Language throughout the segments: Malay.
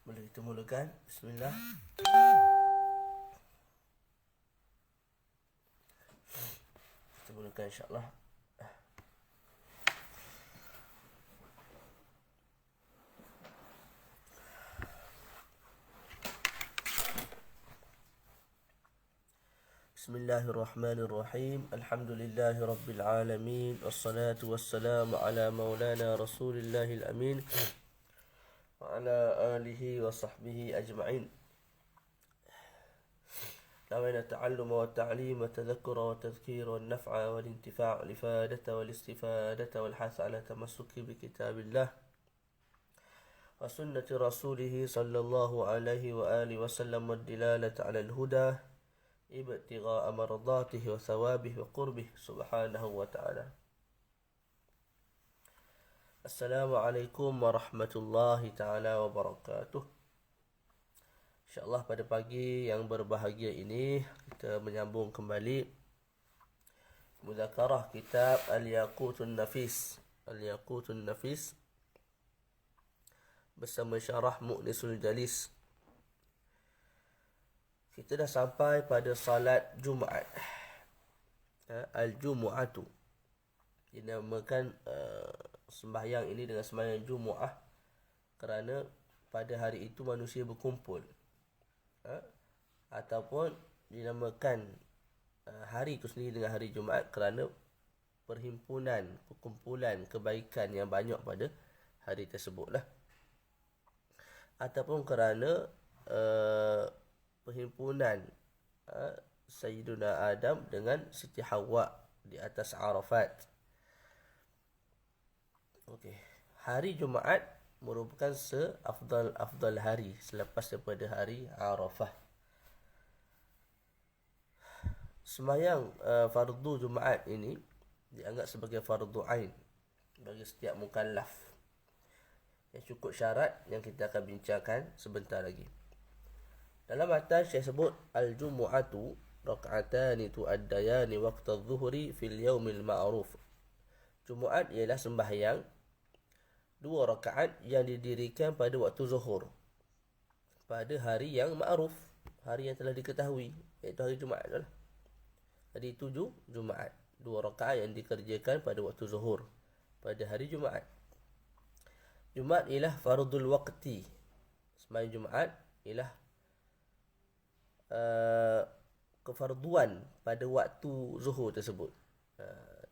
Boleh kita mulakan. Bismillah. Kita mulakan insyaAllah. Bismillahirrahmanirrahim. Alhamdulillahi Rabbil Alamin. Wassalatu wassalamu ala maulana Rasulillahil Amin. Wa ala alihi wa sahbihi ajma'in. نوينا التعلم والتعليم والتذكر والتذكير والنفع والانتفاع والإفادة والاستفادة والحث على تمسك بكتاب الله وسنة رسوله صلى الله عليه وآله وسلم والدلالة على الهدى ابتغاء مرضاته وثوابه وقربه سبحانه وتعالى. السلام عليكم ورحمة الله تعالى وبركاته. InsyaAllah pada pagi yang berbahagia ini kita menyambung kembali muzakarah kitab Al-Yaqutun Nafis. Al-Yaqutun Nafis bersama syarah Mu'nisul Jalis. Kita dah sampai pada salat Jumaat. Al-Jumu'atu. Dinamakan sembahyang ini dengan sembahyang Jumu'ah kerana pada hari itu manusia berkumpul. Ataupun dinamakan hari itu sendiri dengan hari Jumaat kerana perhimpunan, perkumpulan kebaikan yang banyak pada hari tersebutlah. Ataupun kerana perhimpunan Sayyiduna Adam dengan Siti Hawa di atas Arafat. Okey, hari Jumaat merupakan seafdal hari selepas daripada hari Arafah. Sembahyang fardu Jumaat ini dianggap sebagai fardu ain bagi setiap mukallaf. Yang cukup syarat yang kita akan bincangkan sebentar lagi. Dalam matan Syekh sebut al-jumu'atu rak'atani tu'addayani waqta adh-dhuhri fil yaumil ma'ruf. Jumaat ialah sembahyang 2 rakaat yang didirikan pada waktu zuhur pada hari yang ma'ruf, hari yang telah diketahui, iaitu hari Jumaat lah. Hari itu Jumaat, 2 rakaat yang dikerjakan pada waktu zuhur pada hari Jumaat. Jumaat ialah fardul waqti. Sembahyang Jumaat ialah kefarduan pada waktu zuhur tersebut.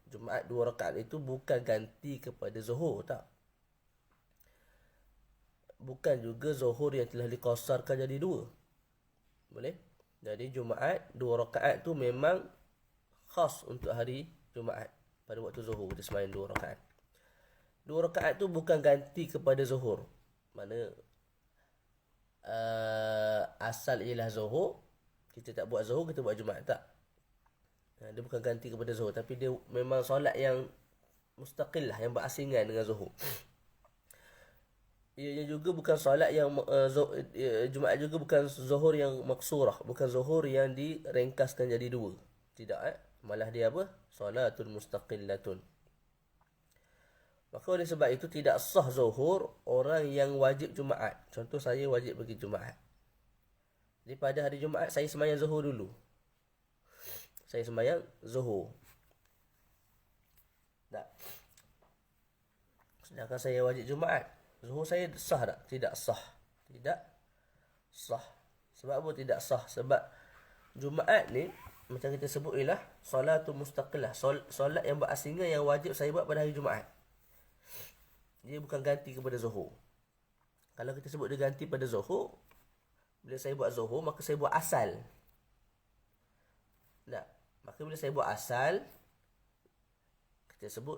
Jumaat 2 rakaat itu bukan ganti kepada zuhur, tak. Bukan juga zuhur yang telah dikosarkan jadi 2. Boleh? Jadi Jumaat 2 rakaat tu memang khas untuk hari Jumaat. Pada waktu zuhur kita sembahyang 2 rakaat. 2 rakaat tu bukan ganti kepada zuhur. Mana asal ialah zuhur, kita tak buat zuhur, kita buat Jumaat, tak. Dia bukan ganti kepada zuhur, tapi dia memang solat yang mustaqil lah, yang berasingan dengan zuhur. Ia juga bukan solat yang Jumaat juga bukan zuhur yang maksurah, bukan zuhur yang direngkaskan jadi 2. Tidak, malah dia apa? Solatun mustaqillatun. Maka oleh sebab itu tidak sah zuhur orang yang wajib Jumaat. Contoh saya wajib pergi Jumaat. Jadi pada hari Jumaat saya sembahyang zuhur dulu. Saya sembahyang zuhur. Tak. Sedangkan saya wajib Jumaat. Zuhur saya sah tak? Tidak sah. Tidak sah. Sebab apa tidak sah? Sebab Jumaat ni, macam kita sebut ialah salatul mustaqillah. Solat yang berasingan yang wajib saya buat pada hari Jumaat. Dia bukan ganti kepada zuhur. Kalau kita sebut dia ganti pada zuhur, bila saya buat zuhur, maka saya buat asal. Tak? Maka bila saya buat asal, kita sebut,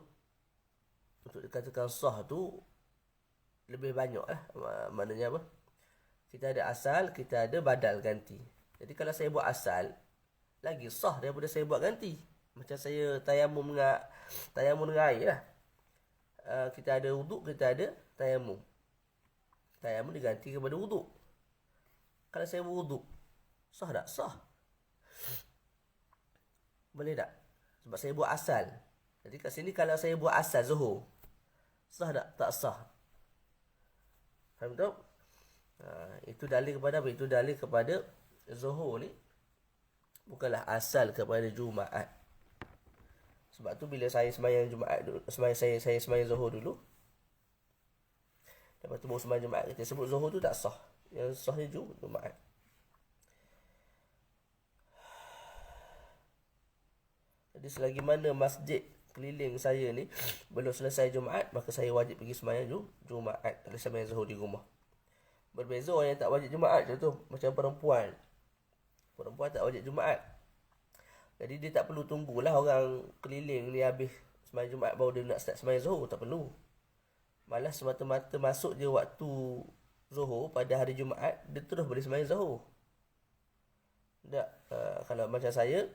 untuk dikatakan sah tu, lebih banyak lah. Maknanya apa? Kita ada asal, kita ada badal ganti. Jadi kalau saya buat asal, lagi sah daripada saya buat ganti. Macam saya tayamum dengan air lah. Kita ada wuduk, kita ada tayamum. Tayamum diganti kepada wuduk. Kalau saya berwuduk, sah tak? Sah. Boleh tak? Sebab saya buat asal. Jadi kat sini kalau saya buat asal zuhur, sah tak? Tak sah. Faham tak? Itu dalil kepada apa? Itu dalil kepada Zuhur ni bukanlah asal kepada Jumaat. Sebab tu bila saya sembahyang Jumaat dulu, saya sembahyang Zuhur dulu, lepas tu baru sembahyang Jumaat, kita sebut Zuhur tu tak sah. Yang sahnya Jumaat. Jadi selagi mana masjid keliling saya ni belum selesai Jumaat, maka saya wajib pergi sembahyang Jumaat. Tak boleh sembahyang Zuhur di rumah. Berbeza orang yang tak wajib Jumaat tu, macam perempuan. Perempuan tak wajib Jumaat. Jadi dia tak perlu tunggulah orang keliling ni habis sembahyang Jumaat baru dia nak start sembahyang Zuhur. Tak perlu. Malah semata-mata masuk je waktu Zuhur pada hari Jumaat, dia terus boleh sembahyang Zuhur. Tak. Kalau macam saya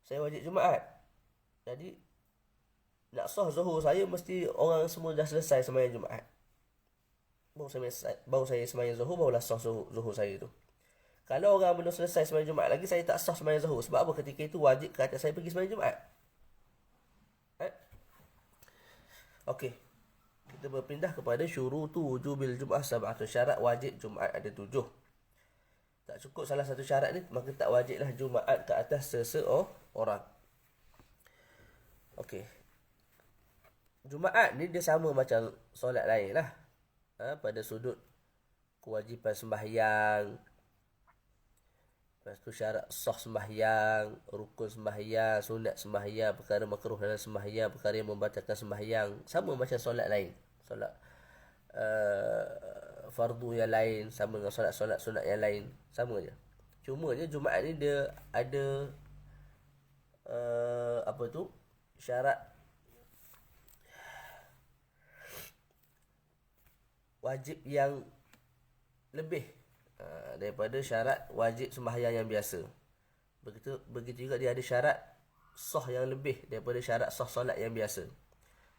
wajib Jumaat. Jadi nak sah Zuhur saya mesti orang semua dah selesai sembahyang Jumaat. Baru saya sembahyang Zuhur, barulah sah Zuhur saya tu. Kalau orang belum selesai sembahyang Jumaat lagi, saya tak sah sembahyang Zuhur. Sebab apa? Ketika itu wajib ke atas saya pergi sembahyang Jumaat. Okey. Kita berpindah kepada syurutu wujubil Jum'ah sab'atu. Syarat wajib Jumaat ada 7. Tak cukup salah satu syarat ni, maka tak wajiblah Jumaat ke atas seseorang. Okey. Jumaat ni dia sama macam solat lain lah. Pada sudut kewajipan sembahyang, lepas tu syarat sah sembahyang, rukun sembahyang, sunat sembahyang, perkara makruh dalam sembahyang, perkara yang membatalkan sembahyang, sama macam solat lain. Solat fardu yang lain sama dengan solat-solat sunat yang lain, sama je. Cuma je Jumaat ni dia ada syarat wajib yang lebih daripada syarat wajib sembahyang yang biasa. Begitu juga dia ada syarat sah yang lebih daripada syarat sah solat yang biasa.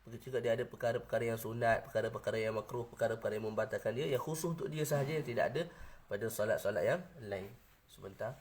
Begitu juga dia ada perkara-perkara yang sunat, perkara-perkara yang makruh, perkara-perkara yang membatalkan dia, yang khusus untuk dia sahaja, yang tidak ada pada solat-solat yang lain. Sebentar.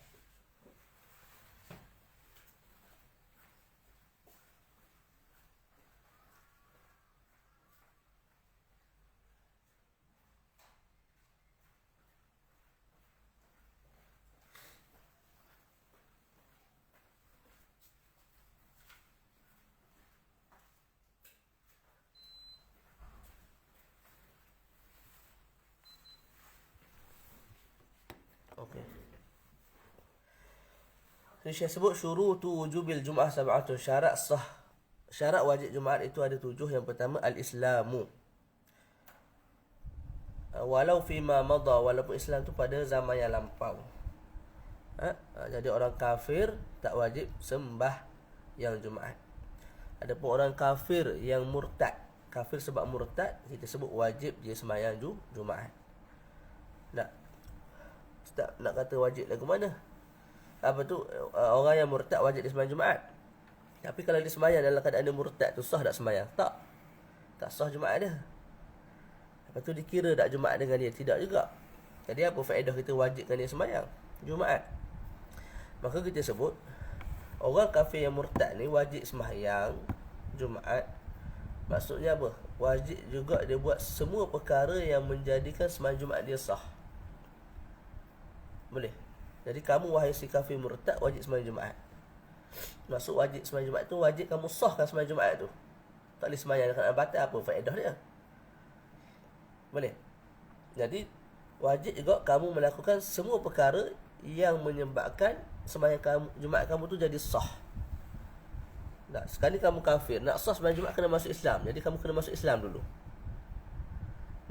Okey. Syekh sebut syurutu wujubil Jum'ah sab'atu. Syarat wajib Jumaat itu ada 7. Yang pertama al-Islamu. Walau fima madha, walaupun Islam tu pada zaman yang lampau. Jadi orang kafir tak wajib sembah yang Jumaat. Adapun orang kafir yang murtad, kafir sebab murtad, kita sebut wajib dia sembahyang Jumaat. Nak kata wajib lagu mana? Orang yang murtad wajib dia sembahyang Jumaat. Tapi kalau dia sembahyang dalam keadaan dia murtad tu, sah tak sembahyang? Tak sah Jumaat dia. Lepas tu dikira tak Jumaat dengan dia? Tidak juga. Jadi apa faedah kita wajibkan dia sembahyang Jumaat? Maka kita sebut orang kafir yang murtad ni wajib sembahyang Jumaat. Maksudnya apa? Wajib juga dia buat semua perkara yang menjadikan sembahyang Jumaat dia sah. Boleh. Jadi kamu wahai si kafir murtad wajib sembahyang Jumaat. Maksud wajib sembahyang Jumaat tu wajib kamu sahkan sembahyang Jumaat tu. Tak boleh sembahyang dengan batal, apa faedah dia? Boleh. Jadi wajib juga kamu melakukan semua perkara yang menyebabkan sembahyang Jumaat kamu tu jadi sah. Sekali kamu kafir, nak sah sembahyang Jumaat kena masuk Islam. Jadi kamu kena masuk Islam dulu.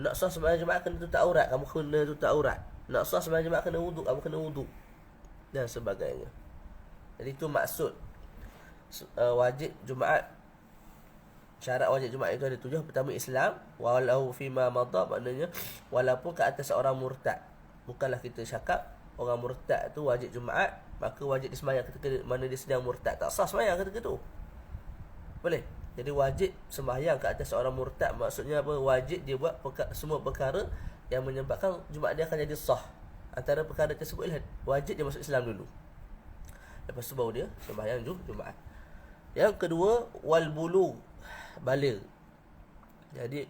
Nak sah sembahyang Jumaat kena tutup aurat, kamu kena tutup aurat. Nak sah sembahyang Jumaat kena wuduk, kamu kena wuduk, dan sebagainya. Jadi itu maksud wajib Jumaat. Syarat wajib Jumaat itu ada 7. Pertama Islam, walau fima madha, maknanya walaupun ke atas seorang murtad. Bukanlah kita cakap orang murtad tu wajib Jumaat, maka wajib disembahyang ketika mana dia sedang murtad. Tak sah sembahyang ketika tu. Boleh. Jadi wajib sembahyang ke atas seorang murtad, maksudnya apa? Wajib dia buat semua perkara yang menyebabkan Jumaat dia akan jadi sah. Antara perkara tersebut ialah wajib dia masuk Islam dulu. Lepas tu baru dia sembahyang Jumaat. Yang kedua, wal bulugh, baligh. Jadi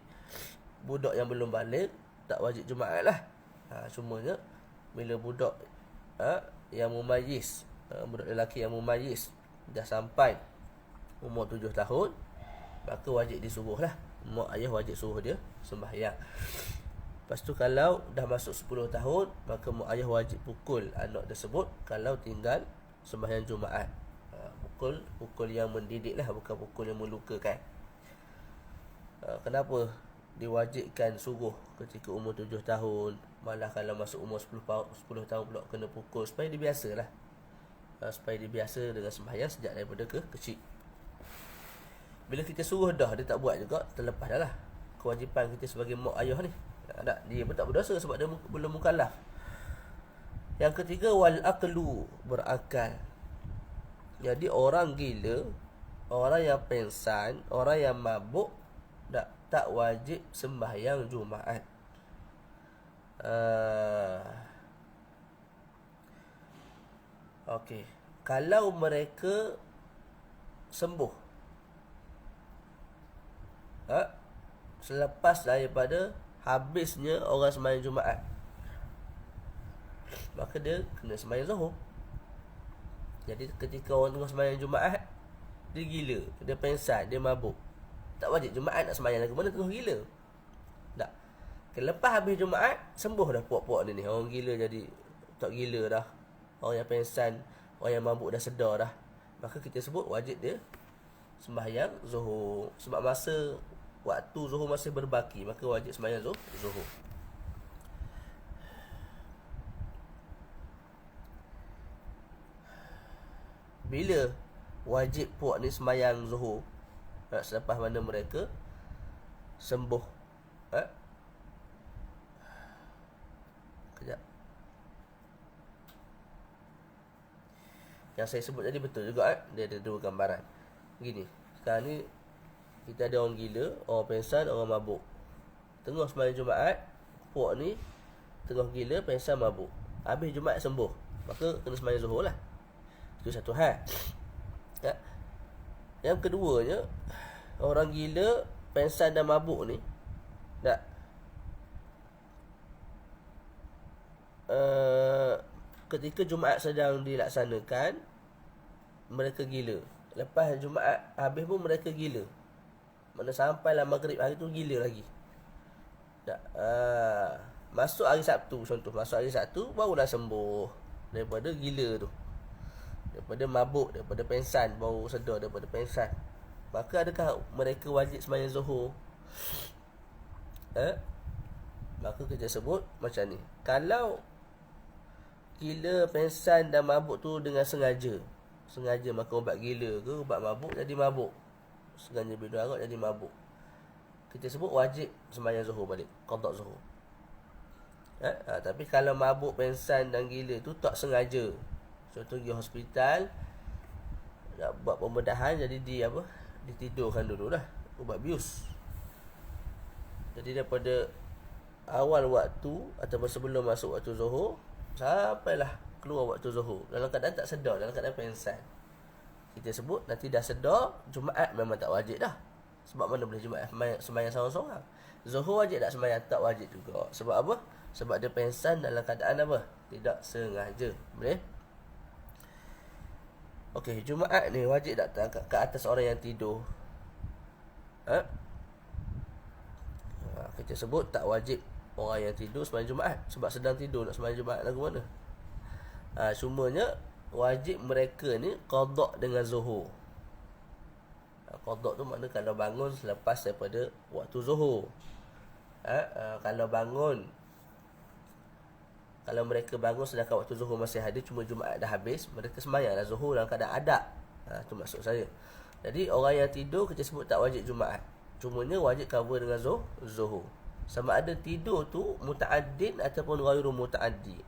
budak yang belum baligh tak wajib Jumaat lah. Cumanya bila budak yang mumayyiz, budak lelaki yang mumayyiz dah sampai umur 7 tahun, maka wajib disuruh lah. Mak ayah wajib suruh dia sembahyang. Lepas tu kalau dah masuk 10 tahun, maka mak ayah wajib pukul anak tersebut kalau tinggal sembahyang Jumaat. Pukul yang mendidik lah, bukan pukul yang melukakan. Kenapa diwajibkan suruh ketika umur 7 tahun, malah kalau masuk umur 10 tahun pula kena pukul? Supaya dia biasa lah, supaya dia biasa dengan sembahyang sejak daripada kecil. Bila kita suruh dah, dia tak buat juga, terlepas dah lah kewajipan kita sebagai mak ayah ni. Dia pun tak berdosa sebab dia belum mukallaf. Yang ketiga, wal aqlu, berakal. Jadi orang gila, orang yang pengsan, orang yang mabuk tak wajib sembahyang Jumaat. Okey, kalau mereka sembuh selepas daripada habisnya orang sembahyang Jumaat, maka dia kena sembahyang Zuhur. Jadi ketika orang tengah sembahyang Jumaat, dia gila, dia pengsan, dia mabuk, tak wajib Jumaat nak sembahyang lagi. Mana tengah gila? Tak. Lepas habis Jumaat, sembuh dah puak-puak ni. Orang gila jadi tak gila dah. Orang yang pengsan, orang yang mabuk dah sedar dah. Maka kita sebut wajib dia sembahyang Zuhur. Sebab masa waktu Zuhur masih berbaki, maka wajib sembahyang Zuhur. Bila wajib puak ni sembahyang Zuhur? Selepas mana mereka sembuh. Kejap. Yang saya sebut tadi betul juga. Dia ada dua gambaran. Begini, sekarang ni kita ada orang gila, orang pengsan, orang mabuk. Tengah sembahyang Jumaat, puak ni tengah gila, pengsan, mabuk. Habis Jumaat sembuh, maka kena sembahyang Zuhur lah. Itu satu hal. Yang keduanya, orang gila, pengsan dan mabuk ni ketika Jumaat sedang dilaksanakan, mereka gila. Lepas Jumaat habis pun mereka gila. Mana sampailah maghrib hari tu gila lagi. Masuk hari Sabtu contoh, masuk hari Sabtu barulah sembuh daripada gila tu, daripada mabuk, daripada pengsan, baru sedar daripada pengsan. Maka adakah mereka wajib sembahyang Zuhur? Maka kita sebut macam ni. Kalau gila, pengsan dan mabuk tu dengan sengaja makan ubat gila ke ubat mabuk jadi mabuk, sengaja minum arak jadi mabuk, kita sebut wajib sembahyang Zuhur balik, qada Zuhur. Tapi kalau mabuk, pengsan dan gila tu tak sengaja, contoh pergi hospital nak buat pembedahan, jadi ditidurkan dulu lah, ubat bius. Jadi daripada awal waktu ataupun sebelum masuk waktu Zuhur sampailah keluar waktu Zuhur dalam keadaan tak sedar, dalam keadaan pengsan, kita sebut nanti dah sedar, Jumaat memang tak wajib dah. Sebab mana boleh Jumaat sembahyang seorang-seorang? Zuhur wajib tak sembahyang? Tak wajib juga. Sebab apa? Sebab dia pengsan dalam keadaan apa? Tidak sengaja. Boleh? Okey, Jumaat ni wajib tak ke atas orang yang tidur? Kita sebut tak wajib orang yang tidur sembahyang Jumaat, sebab sedang tidur nak sembahyang Jumaat lagu mana? Cumanya wajib mereka ni qada dengan Zuhur. Qada tu makna kalau bangun selepas daripada waktu Zuhur. Kalau mereka bangun sedangkan waktu Zuhur masih ada, cuma Jumaat dah habis, mereka sembahyanglah Zuhur dalam keadaan adab. Tu maksud saya. Jadi orang yang tidur kita sebut tak wajib Jumaat, cumanya wajib cover dengan Zuhur. Sama ada tidur tu muta'addin ataupun ghairu muta'addi.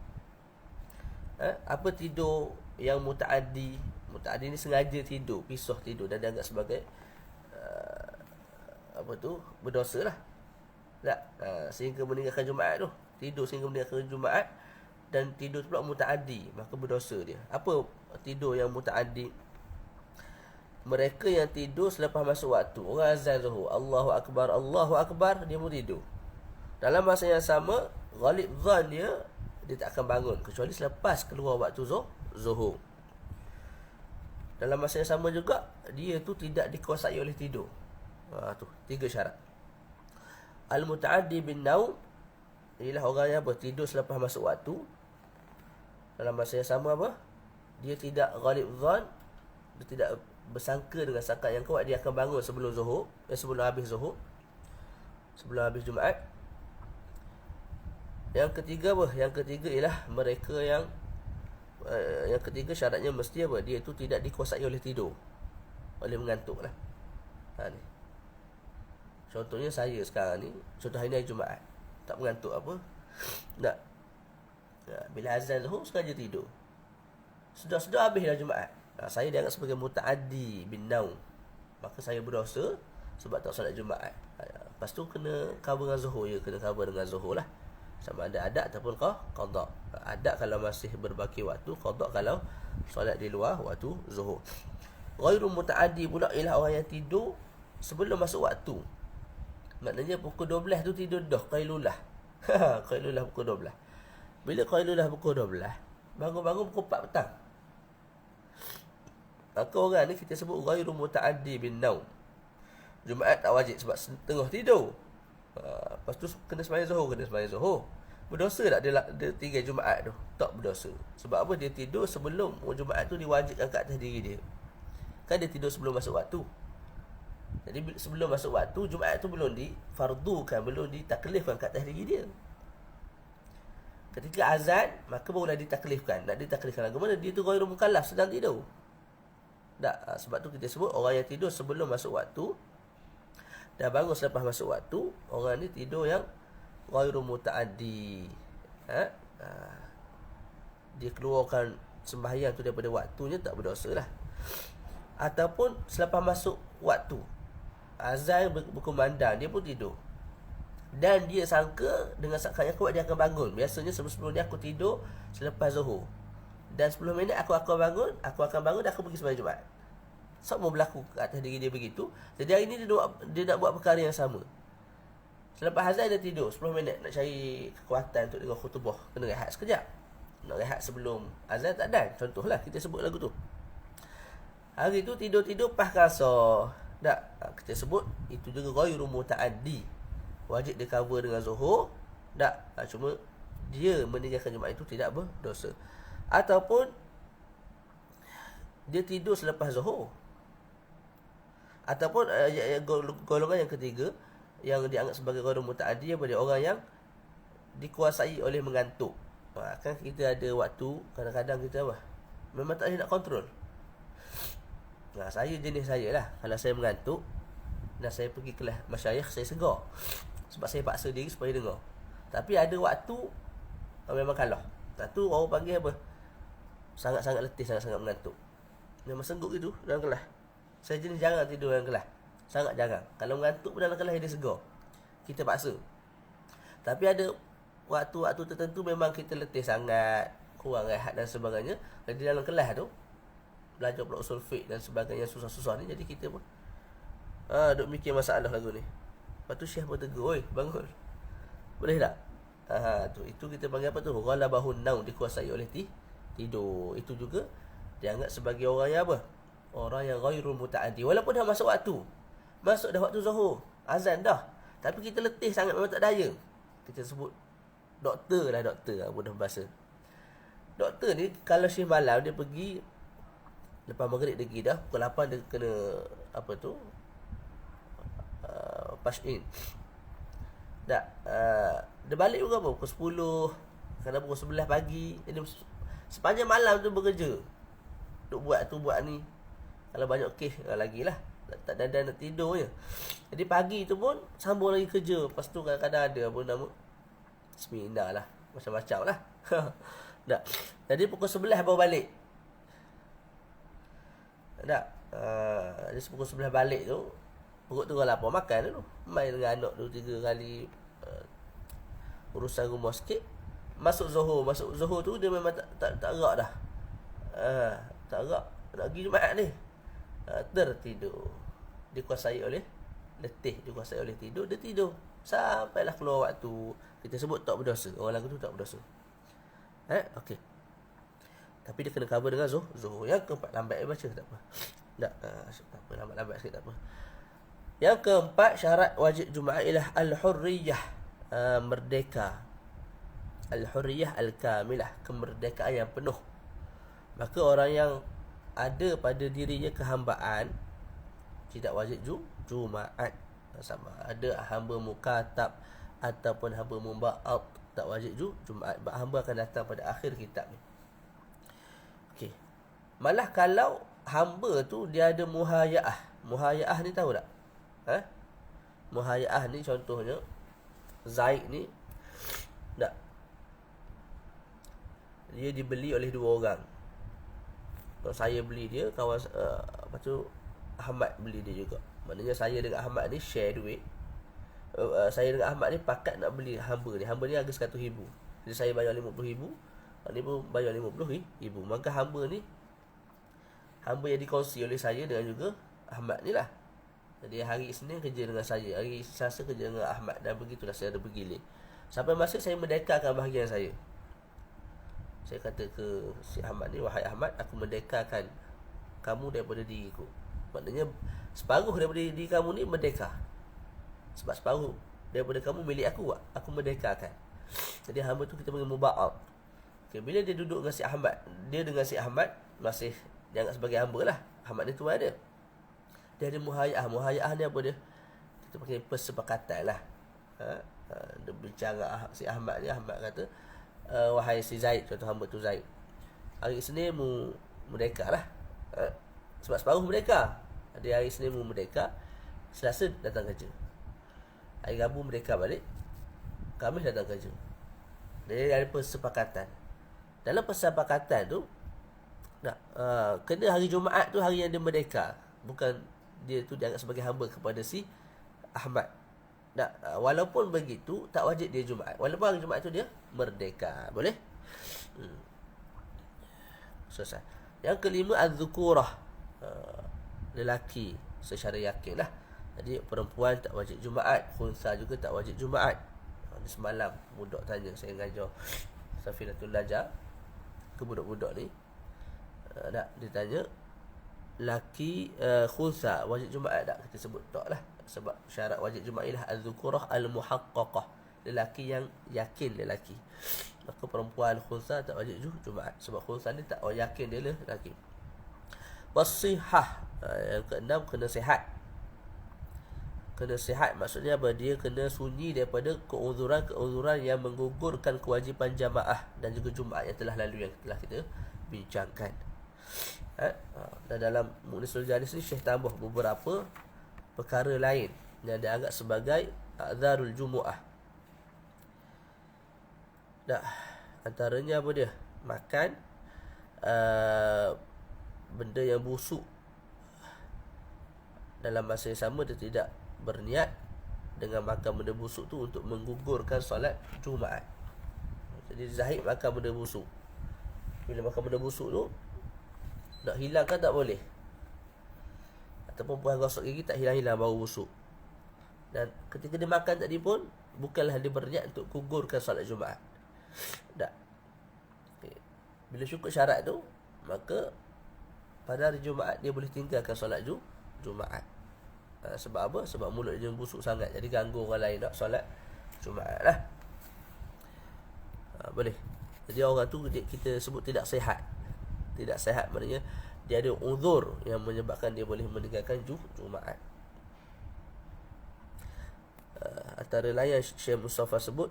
Apa tidur yang muta'addi? Muta'addi ni sengaja tidur, pisah tidur dan dianggap sebagai berdosa lah. Sehingga meninggalkan Jumaat tu. Tidur sehingga meninggalkan Jumaat dan tidur tu pula muta'addi, maka berdosa dia. Apa tidur yang muta'addi? Mereka yang tidur selepas masuk waktu. Orang azan Zuhur, Allahu Akbar, dia pun tidur. Dalam masa yang sama, ghalib dhan dia tak akan bangun kecuali selepas keluar waktu zuhur. Dalam masa yang sama juga, dia tu tidak dikuasai oleh tidur. Tu 3 syarat. Al-muta'addi bin naum, ialah orang yang tidur selepas masuk waktu. Dalam masa yang sama apa? Dia tidak ghalib dhan, dia tidak bersangka dengan sangka yang kuat, dia akan bangun sebelum zuhur, sebelum habis zuhur, sebelum habis Jumaat. Yang ketiga apa? Yang ketiga ialah mereka yang syaratnya mesti apa? Dia itu tidak dikuasai oleh tidur, oleh mengantuk lah. Ni contohnya saya sekarang ni, contoh hari ni hari Jumaat, tak mengantuk apa, tak. Bila azan zuhur sengaja tidur, sudah habislah Jumaat. Saya dianggap sebagai muta'addi bin naum, maka saya berdosa sebab tak solat Jumaat. Lepas tu kena cover dengan zuhur, ya, kena cover dengan zuhur lah, sama ada adat ataupun qada. Adat kalau masih berbaki waktu, qada kalau solat di luar waktu zuhur. Ghairu muta'addi pula ialah orang yang tidur sebelum masuk waktu. Maknanya pukul 12 tu tidur dah, qailulah. Qailulah pukul 12. Bila qailulah pukul 12, bangun-bangun pukul 4 petang. Maka orang ni kita sebut ghairu muta'addi bin naum. Jumaat tak wajib sebab tengah tidur. Lepas tu kena sembahyang zuhur. Berdosa tak dia tinggal Jumaat tu? Tak berdosa. Sebab apa? Dia tidur sebelum Jumaat tu diwajibkan kat atas diri dia. Kan dia tidur sebelum masuk waktu. Jadi sebelum masuk waktu, Jumaat tu belum difardukan, belum ditaklifkan kat atas diri dia. Ketika azan, maka barulah ditaklifkan. Nak ditaklifkan lagu mana? Dia tu ghairu mukallaf, sedang tidur. Tak, sebab tu kita sebut orang yang tidur sebelum masuk waktu dah bangun selepas masuk waktu, orang ni tidur yang ghairu muta'addi. Dia keluarkan sembahyang tu daripada waktunya, tak berdosa lah. Ataupun selepas masuk waktu, azan berkumandang, dia pun tidur, dan dia sangka dengan sangka yang kuat dia akan bangun. Biasanya sebelum ni aku tidur selepas zuhur, dan 10 minit aku akan bangun dan aku pergi sembahyang Jumaat. Sama berlaku ke atas diri dia begitu. Jadi hari ni dia nak buat perkara yang sama. Selepas azan dia tidur 10 minit, nak cari kekuatan untuk dengar khutbah, kena rehat sekejap. Nak rehat sebelum azan tak ada. Contohlah kita sebut lagu tu. Hari tu tidur-tidur pas kasar. Tak, kita sebut itu juga ghairu muta'addi. Wajib dia cover dengan zuhur. Tak, cuma dia meninggalkan Jumaat itu tidak berdosa. Ataupun dia tidur selepas zuhur. Ataupun golongan yang ketiga yang dianggap sebagai ghairu muta'addi, daripada orang yang dikuasai oleh mengantuk. Kan kita ada waktu kadang-kadang kita memang tak boleh nak kontrol. Saya jenis saya lah, kalau saya mengantuk dan saya pergi kelas masyayikh, saya segar sebab saya paksa diri supaya dengar. Tapi ada waktu memang kalah. Tu orang panggil apa? Sangat-sangat letih, sangat-sangat mengantuk. Memang senggup gitu dalam kelas. Saya jenis jarang tidur dalam kelas. Sangat jarang. Kalau mengantuk pun dalam kelas dia segar. Kita paksa. Tapi ada waktu-waktu tertentu memang kita letih sangat, kurang rehat dan sebagainya. Jadi dalam kelas tu belajar pula usul fiqh dan sebagainya, susah-susah ni, jadi kita pun duk mikir masalah lagu ni. Lepas tu Syekh pun tegur, oi bangun. Boleh tak? Itu kita panggil apa tu? Ghalabahun naum, dikuasai oleh tidur. Itu juga dianggap sebagai orang yang apa? Orang yang ghairul muta'addi. Walaupun dah masuk waktu. Masuk dah waktu zuhur, azan dah. Tapi kita letih sangat, memang tak daya. Kita sebut doktor, mudah bahasa. Doktor ni kalau shift malam dia pergi lepas maghrib pergi dah, pukul 8 dia kena apa tu? Pass in. Tak, dia balik juga pukul 10, kadang pukul 11 pagi. Jadi sepanjang malam tu bekerja. Duk buat tu buat ni. Kalau banyak kes lagilah. Tak ada nak tidur je. Jadi pagi tu pun sambung lagi kerja. Lepas tu kadang-kadang ada apa nama, seminar lah, macam-macam lah. Tak. Jadi pukul 11 baru balik. Tak. Jadi pukul 11 balik tu, perut tu lapar, makan dulu. Main dengan anak tu 3 kali, urusan rumah sikit. Masuk Zuhur tu dia memang tak gerak dah. Tak gerak. Nak pergi Jumaat ni. Tertidur. Dikuasai oleh letih, dikuasai oleh tidur, dia tidur. Sampailah keluar waktu. Kita sebut tak berdosa. Orang lagu tu tak berdosa. Okey. Tapi dia kena cover dengan Zuhur. Yang keempat, lambat baca tak apa. Tak apa, lambat sikit tak apa. Yang keempat, syarat wajib Jumaat ialah al-hurriyah, merdeka. Al-hurriyah al-kamilah, kemerdekaan yang penuh. Maka orang yang ada pada dirinya kehambaan tidak wajib Jumaat. Sama ada hamba mukatab ataupun hamba mumba'ad, tak wajib Jumaat. Hamba akan datang pada akhir kitab ni. Okey. Malah kalau hamba tu dia ada muhayaah. Muhayaah ni tahu tak? Muhayaah ni contohnya Zaid ni tak, dia dibeli oleh dua orang. Kalau saya beli dia, kawan lepas tu Ahmad beli dia juga. Maknanya saya dengan Ahmad ni share duit. Saya dengan Ahmad ni pakat nak beli hamba ni. Hamba ni harga 100,000. Jadi saya bayar 50,000, ni pun bayar 50,000. Maka hamba ni, hamba yang dikongsi oleh saya dengan juga Ahmad ni lah. Jadi hari Isnin kerja dengan saya, hari Selasa kerja dengan Ahmad, dan begitulah saya ada bergilir. Sampai masa saya merdekakan bahagian saya. Saya kata ke si Ahmad ni, wahai Ahmad, aku merdekakan kamu daripada diriku. Maknanya separuh daripada diri kamu ni merdeka. Sebab separuh daripada kamu milik aku merdekakan. Jadi hamba tu kita panggil muba'ad. Okay, bila dia duduk dengan si Ahmad, dia dengan si Ahmad masih dianggap sebagai hamba lah. Ahmad ni tuan dia. Dia ada muhayaah. Muhayaah ni apa dia? Kita panggil persepakatan lah. Dia bincang si Ahmad ni. Ahmad kata, wahai si Zaid, contoh hamba tu Zaid, hari Isnin mu merdeka lah. Sebab separuh merdeka. Dia hari Isnin mu merdeka, Selasa datang kerja, hari Rabu merdeka balik, Khamis datang kerja. Dia ada persepakatan. Dalam persepakatan tu kena hari Jumaat tu hari yang dia merdeka. Bukan dia tu dianggap sebagai hamba kepada si Ahmad. Walaupun begitu, tak wajib dia Jumaat. Walaupun hari Jumaat tu dia merdeka. Boleh? Selesai. Yang kelima, az-zukurah, lelaki secara yakin lah. Jadi perempuan tak wajib Jumaat, khunsa juga tak wajib Jumaat. Semalam budak tanya, saya ngajar Safinatul Lajar ke budak-budak ni, dia tanya, laki khunsa wajib Jumaat tak? Kita sebut tak lah. Sebab syarat wajib Jumaat ialah az-zukurah al-muhaqqaqah, lelaki yang yakin lelaki. Maka perempuan khunsa tak wajib Jumaat, sebab khunsa ni tak yakin dia lelaki. Wasihah, yang keenam, kena sihat. Kena sihat maksudnya apa? Dia kena sunyi daripada keuzuran-keuzuran yang menggugurkan kewajipan jamaah dan juga Jumaat yang telah lalu, yang telah kita bincangkan. Dan dalam Mukhlisul Jalis ni Syekh tambah beberapa perkara lain yang dianggap sebagai a'dzarul Jumu'ah. Antaranya apa dia? Makan benda yang busuk dalam masa yang sama. Dia tidak berniat dengan makan benda busuk tu untuk menggugurkan solat Jumaat. Jadi Zahid makan benda busuk. Bila makan benda busuk tu, nak hilangkan tak boleh. Ataupun puan gosok gigi tak hilang-hilang bau busuk. Dan ketika dia makan tadi pun, bukanlah dia berniat untuk gugurkan solat Jumaat. Tak. Okay. Bila cukup syarat tu, maka pada hari Jumaat dia boleh tinggalkan solat Jumaat. Sebab apa? Sebab mulut dia busuk sangat, jadi ganggu orang lain nak solat Jumaat lah. Boleh. Jadi orang tu kita sebut tidak sihat. Tidak sihat maknanya dia ada uzur yang menyebabkan dia boleh meninggalkan Jumaat. Antara lain yang Syekh Mustafa sebut,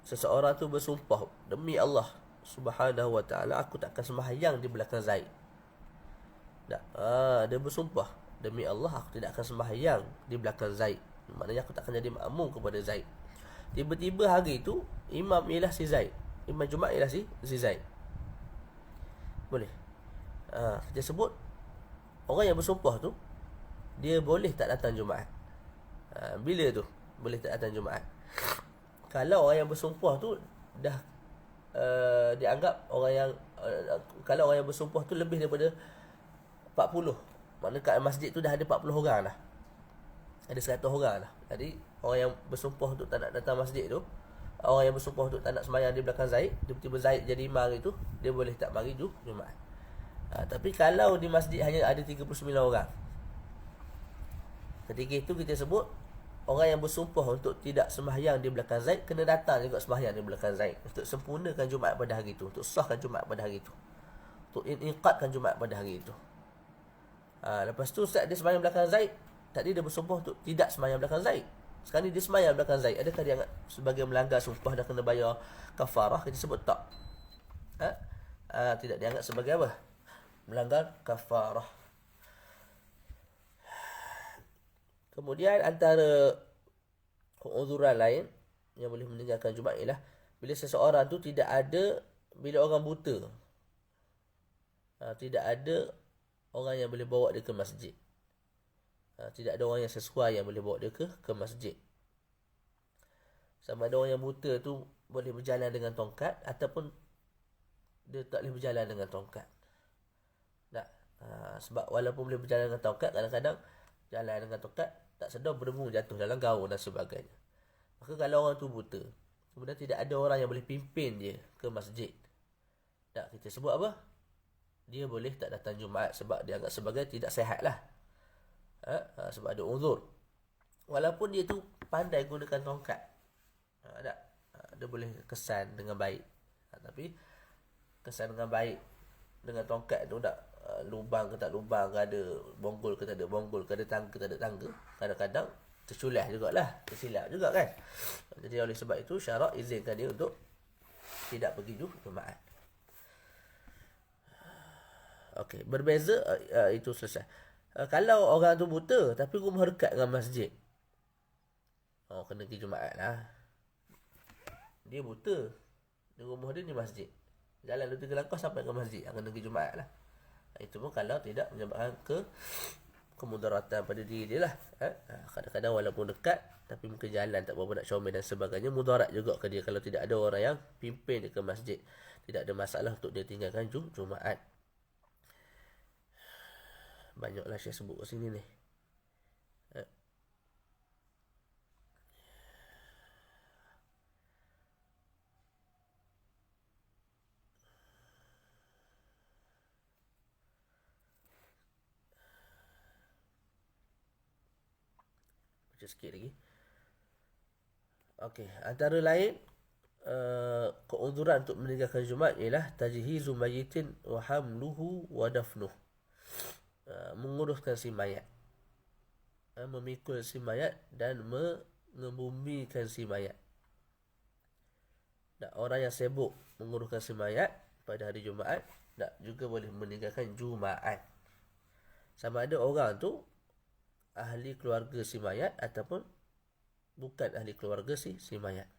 seseorang tu bersumpah, demi Allah Subhanahu wa ta'ala, aku takkan sembahyang di belakang Zaid. Dia bersumpah, demi Allah aku tidak akan sembahyang di belakang Zaid. Maknanya aku tak akan jadi makmum kepada Zaid. Tiba-tiba hari itu imam ialah si Zaid, imam Jumaat ialah si Zaid. Boleh. Kita sebut orang yang bersumpah tu, dia boleh tak datang Jumaat. Bila tu boleh tak datang Jumaat? Kalau orang yang bersumpah tu dah dianggap orang yang kalau orang yang bersumpah tu lebih daripada 40, maknanya kat masjid tu dah ada 40 orang dah. Ada 100 orang lah. Jadi orang yang bersumpah untuk tak nak datang masjid tu, orang yang bersumpah untuk tak nak sembahyang di belakang Zaid, tiba-tiba Zaid jadi imam itu, dia boleh tak mari Jumaat. Tapi kalau di masjid hanya ada 39 orang, ketika itu kita sebut orang yang bersumpah untuk tidak sembahyang di belakang Zaid kena datang juga sembahyang di belakang Zaid untuk sempurnakan Jumaat pada hari itu, untuk sahkan Jumaat pada hari itu, untuk inqadkan Jumaat pada hari itu. Lepas tu Ustaz dia sembahyang belakang Zaid, tadi dia bersumpah untuk tidak sembahyang belakang Zaid, sekarang ni dia sembahyang belakang Zaid, adakah dia anggap sebagai melanggar sumpah dan kena bayar kafarah? Kita sebut tak. Tidak dianggap sebagai apa? Melanggar kafarah. Kemudian antara uzuran lain yang boleh meninggalkan Jumaat ialah bila seseorang tu tidak ada, bila orang buta, tidak ada orang yang boleh bawa dia ke masjid. Tidak ada orang yang sesuai yang boleh bawa dia ke masjid. Sama ada orang yang buta tu boleh berjalan dengan tongkat ataupun dia tak boleh berjalan dengan tongkat. Sebab walaupun boleh berjalan dengan tongkat, kadang-kadang jalan dengan tongkat tak sedar berdengung jatuh dalam gaung dan sebagainya. Maka kalau orang tu buta, kemudian tidak ada orang yang boleh pimpin dia ke masjid, kita sebut apa? Dia boleh tak datang Jumaat sebab dia anggap sebagai tidak sihat lah. Sebab ada uzur. Walaupun dia tu pandai gunakan tongkat, dia boleh kesan dengan baik. Tapi kesan dengan baik dengan tongkat tu tak lubang ke tak lubang, ke ada bonggol ke tak ada bonggol, ke ada tangga ke tak ada tangga, kadang-kadang terculah jugalah, tersilap juga kan. Jadi oleh sebab itu syarak izinkan dia untuk tidak pergi Jumaat. Okey, berbeza itu selesai. Kalau orang tu buta tapi rumah dekat dengan masjid, kena pergi Jumaat lah. Dia buta, di rumah dia ni masjid, jalan 2-3 langkah sampai ke masjid, kena pergi Jumaat lah. Itu pun kalau tidak menyebabkan kemudaratan pada diri dia lah. Kadang-kadang walaupun dekat, tapi mungkin jalan tak berapa nak comel dan sebagainya, mudarat juga ke dia kalau tidak ada orang yang pimpin dia ke masjid. Tidak ada masalah untuk dia tinggalkan Jumaat. Banyaklah saya sebut kat sini ni. Baca sikit lagi. Okey, antara lain keuzuran untuk meninggalkan Jumaat ialah tajhizu mayyitin wa hamluhu wa dafnuh. Menguruskan si mayat, memikul si mayat dan mengebumikan si mayat. Orang yang sibuk menguruskan si mayat pada hari Jumaat juga boleh meninggalkan Jumaat. Sama ada orang tu ahli keluarga si mayat ataupun bukan ahli keluarga si mayat.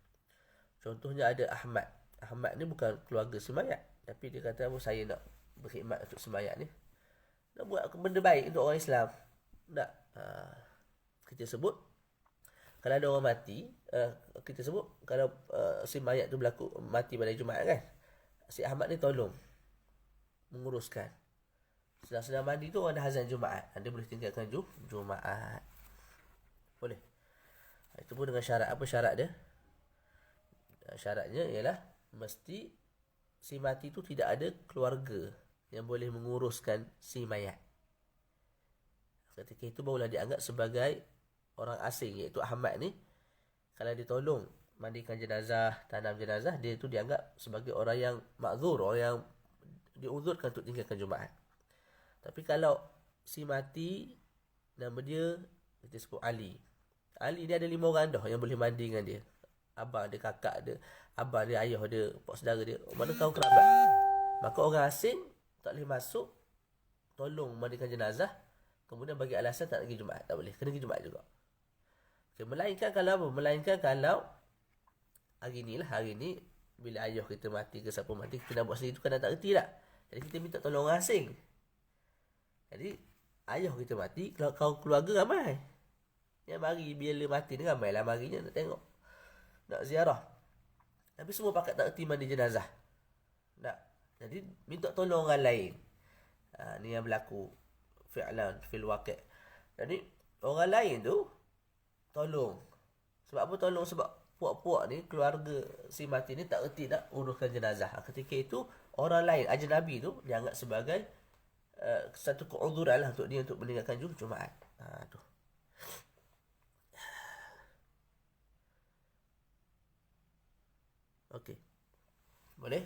Contohnya ada Ahmad. Ahmad ni bukan keluarga si mayat, tapi dia kata, saya nak berkhidmat untuk si mayat ni, nak buat benda baik untuk orang Islam. Kita sebut kalau ada orang mati, kita sebut kalau si mayat tu berlaku mati pada Jumaat kan, si Ahmad ni tolong menguruskan. Sedang mandi tu orang dah azan Jumaat, dia boleh tinggalkan Jumaat. Boleh. Itu pun dengan syarat. Apa syarat dia? Syaratnya ialah mesti si mati tu tidak ada keluarga yang boleh menguruskan si mayat. Ketika itu barulah dianggap sebagai orang asing, iaitu Ahmad ni. Kalau dia tolong mandikan jenazah, tanam jenazah, dia tu dianggap sebagai orang yang makzur, orang yang diuzurkan untuk tinggalkan Jumaat. Tapi kalau si mati, nama dia kita sebut Ali. Ali dia ada 5 orang dah yang boleh mandi dengan dia. Abang dia, kakak dia, abang dia, ayah dia, pak saudara dia, mana kau kerabat. Maka orang asing tak boleh masuk tolong mandikan jenazah, kemudian bagi alasan tak nak pergi Jumaat. Tak boleh, kena pergi Jumaat juga. Melainkan kalau apa? Melainkan kalau hari ni bila ayah kita mati ke siapa mati, kita nak buat sendiri tu kan tak reti tak. Jadi kita minta tolong orang asing. Jadi ayah kita mati, kalau keluarga ramai yang mari bila mati ni, ramai lah marinya nak tengok, nak ziarah. Tapi semua pakat tak reti mandi jenazah. Jadi minta tolong orang lain. Ni yang berlaku fi'lan fil waqi'. Jadi orang lain tu tolong. Sebab apa tolong? Sebab puak-puak ni, keluarga si mati ni tak erti nak uruskan jenazah. Ketika itu orang lain, ajnabi tu dianggap sebagai satu keuzuran lah untuk dia untuk meninggalkan Jumaat. Tu. Okey. Boleh?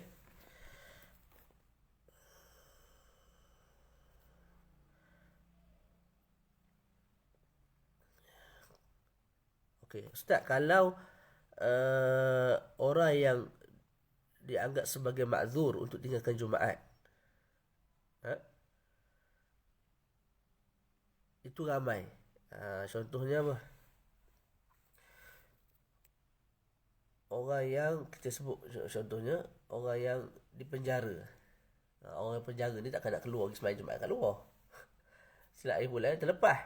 Okey, Ustaz, kalau orang yang dianggap sebagai makzur untuk tinggalkan Jumaat, itu ramai. Contohnya apa? Orang yang kita sebut contohnya orang yang dipenjara. Orang yang penjara ni takkan nak keluar pergi sembahyang Jumaat kat luar. Silap air bulan terlepas.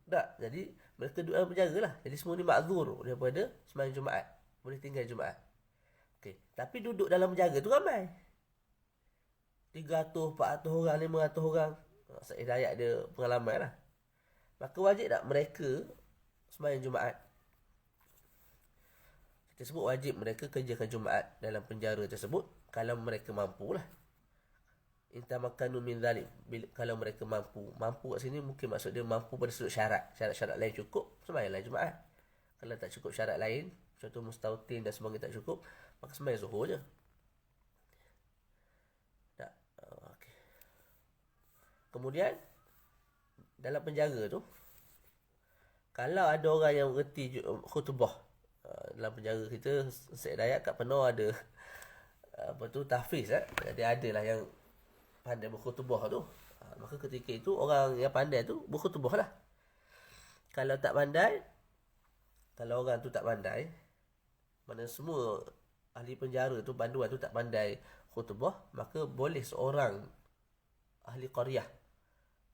Tak. Jadi mereka duduk dalam penjara lah. Jadi semua ni makzur daripada sembahyang Jumaat. Boleh tinggal Jumaat. Okey. Tapi duduk dalam penjara tu ramai. 300, 400 orang, 500 orang. Saya Hidayat ada pengalaman lah. Maka wajib tak mereka sembahyang Jumaat? Kita sebut wajib mereka kerjakan Jumaat dalam penjara tersebut kalau mereka mampu lah. Intamakanu min zalim. Kalau mereka mampu. Mampu kat sini mungkin maksud dia mampu pada sudut syarat. Syarat-syarat lain cukup, sembahyanglah Jumaat. Kalau tak cukup syarat lain, contoh mustautin dan sebagainya tak cukup, maka sembahyang Zuhur je. Tak. Okay. Kemudian dalam penjara tu, kalau ada orang yang mengerti khutbah, dalam penjara kita, Syed Dayat kat Penau ada tahfiz. Jadi adalah yang pandai berkhutbah tu. Maka ketika itu orang yang pandai tu berkhutbah lah. Kalau tak pandai, kalau orang tu tak pandai, mana semua ahli penjara tu, panduan tu tak pandai khutbah, maka boleh seorang ahli qaryah,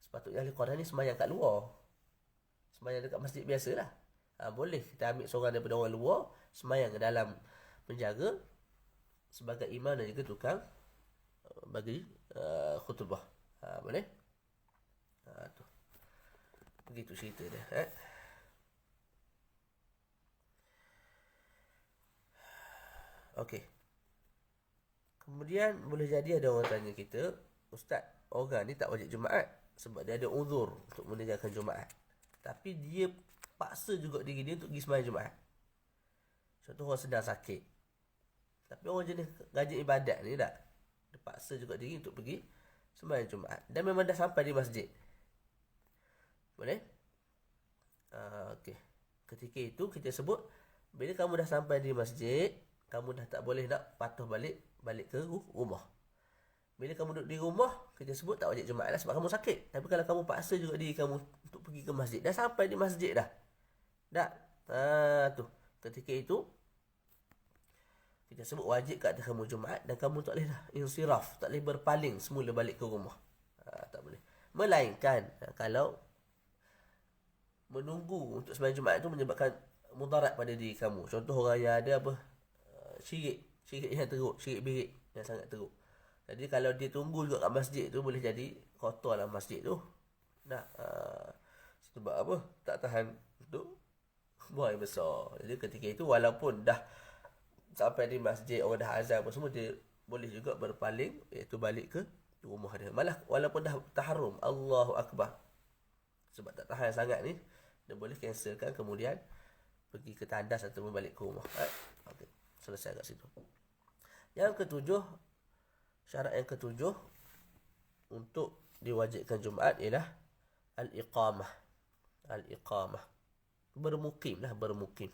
sepatutnya ahli qaryah ni sembahyang kat luar, sembahyang dekat masjid biasalah. Boleh kita ambil seorang daripada orang luar sembahyang ke dalam penjara sebagai imam dan juga tukang bagi khutbah. Boleh? Tu. Begitu cerita dia. Okey. Kemudian boleh jadi ada orang tanya kita, Ustaz, orang ni tak wajib Jumaat sebab dia ada uzur untuk meninggalkan Jumaat. Tapi dia paksa juga diri dia untuk pergi sembahyang Jumaat. Contoh orang sedang sakit. Tapi orang jenis rajin ibadat ni tak. Dia paksa juga diri untuk pergi sembahyang Jumaat. Dan memang dah sampai di masjid. Boleh? Okey. Ketika itu kita sebut, bila kamu dah sampai di masjid, kamu dah tak boleh nak patuh balik ke rumah. Bila kamu duduk di rumah, kita sebut tak wajib Jumaat lah sebab kamu sakit. Tapi kalau kamu paksa juga diri kamu untuk pergi ke masjid, dah sampai di masjid dah. Tak? Tu. Ketika itu, kita sebut wajib kat atas kamu Jumaat dan kamu tak boleh dah insiraf, tak boleh berpaling semula balik ke rumah. Tak boleh. Melainkan, kalau menunggu untuk sembahyang Jumaat itu menyebabkan mudarat pada diri kamu. Contoh orang yang ada apa? Syirik yang teruk, syirik birik yang sangat teruk. Jadi kalau dia tunggu juga kat masjid tu, boleh jadi kotor lah masjid tu. Sebab apa? Tak tahan untuk buang yang besar. Jadi ketika itu walaupun dah sampai di masjid, orang dah azan apa semua, dia boleh juga berpaling, iaitu balik ke rumah dia. Malah walaupun dah taharrum, Allahu Akbar, sebab tak tahan sangat ni, dia boleh cancelkan kemudian pergi ke tandas atau balik ke rumah. Okay. Selesai kat situ. Yang ketujuh, syarat yang ketujuh untuk diwajibkan Jumaat ialah al-iqamah. Al-iqamah. Bermukim lah, bermukim.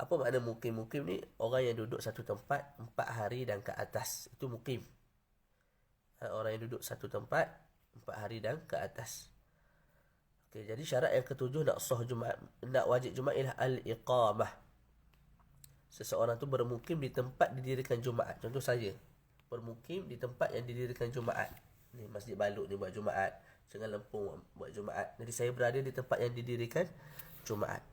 Apa makna mukim? Mukim ni orang yang duduk satu tempat 4 hari dan ke atas. Itu mukim. Orang yang duduk satu tempat 4 hari dan ke atas. Okay, jadi syarat yang ketujuh nak sah Jumaat, nak wajib Jumaat ialah al-iqamah. Seseorang tu bermukim di tempat didirikan Jumaat. Contoh saya, bermukim di tempat yang didirikan Jumaat. Ni Masjid Balut ni buat Jumaat, Sungai Lempung buat Jumaat. Jadi saya berada di tempat yang didirikan Jumaat.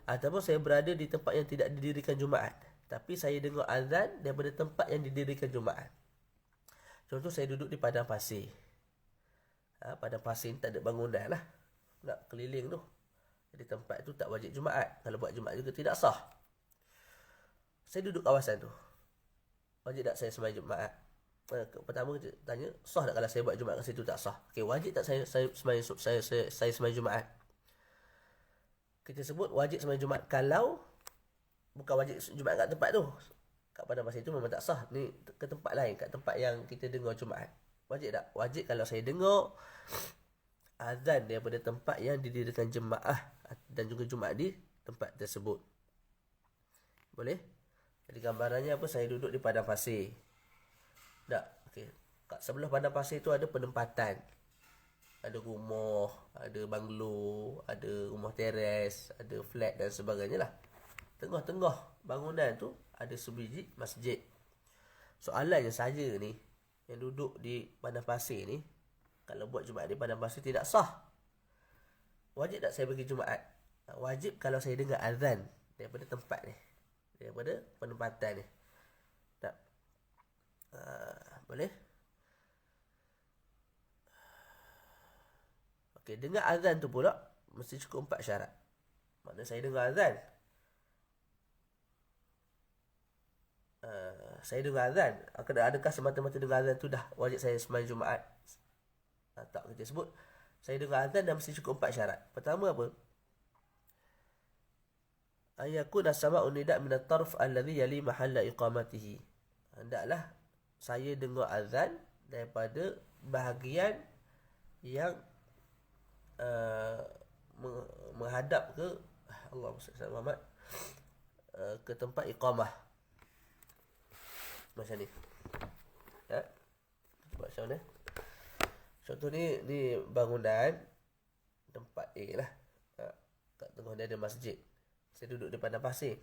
Ataupun saya berada di tempat yang tidak didirikan Jumaat, tapi saya dengar azan daripada tempat yang didirikan Jumaat. Contoh saya duduk di padang pasir. Padang pasir ni tak ada bangunan lah, nak keliling tu. Jadi tempat tu tak wajib Jumaat. Kalau buat Jumaat juga tidak sah. Saya duduk kawasan tu, wajib tak saya sembahyang Jumaat? Pertama kita tanya, sah tak kalau saya buat Jumaat kat situ? Tak sah. Okey, wajib tak saya sembahyang Jumaat? Kita sebut wajib sembahyang Jumaat kalau bukan wajib Jumaat kat tempat tu. Kat Padang Pasir tu memang tak sah. Ni ke tempat lain, kat tempat yang kita dengar Jumaat. Wajib tak? Wajib kalau saya dengar azan daripada tempat yang didirikan jemaah dan juga Jumaat di tempat tersebut. Boleh? Jadi gambarannya apa? Saya duduk di Padang Pasir. Tak? Okey. Kat sebelah Padang Pasir tu ada penempatan. Ada rumah, ada banglo, ada rumah teres, ada flat dan sebagainya lah. Tengah-tengah bangunan tu ada sebiji masjid. Soalannya saja ni, yang duduk di Padang Pasir ni, kalau buat Jumaat di Padang Pasir tidak sah. Wajib tak saya pergi Jumaat? Wajib kalau saya dengar azan daripada tempat ni, daripada penempatan ni. Tak? Boleh? Okey, dengar azan tu pula mesti cukup 4 syarat. Maknanya saya dengar azan. Saya dengar azan. Adakah semata-mata dengar azan tu dah wajib saya sembahyang Jumaat? Tak, kita sebut saya dengar azan dan mesti cukup 4 syarat. Pertama apa? Ayakuna sama'un nida' min at-tarf alladhi yali mahalla iqamatihi. Hendaklah saya dengar azan daripada bahagian yang menghadap ke Allahumma salli ala Muhammad, ke tempat iqamah. Macam ni. Ya. Buat macam mana? Contoh ni bangunan tempat A lah. Kat tengah dia ada masjid. Saya duduk di Padang Pasir.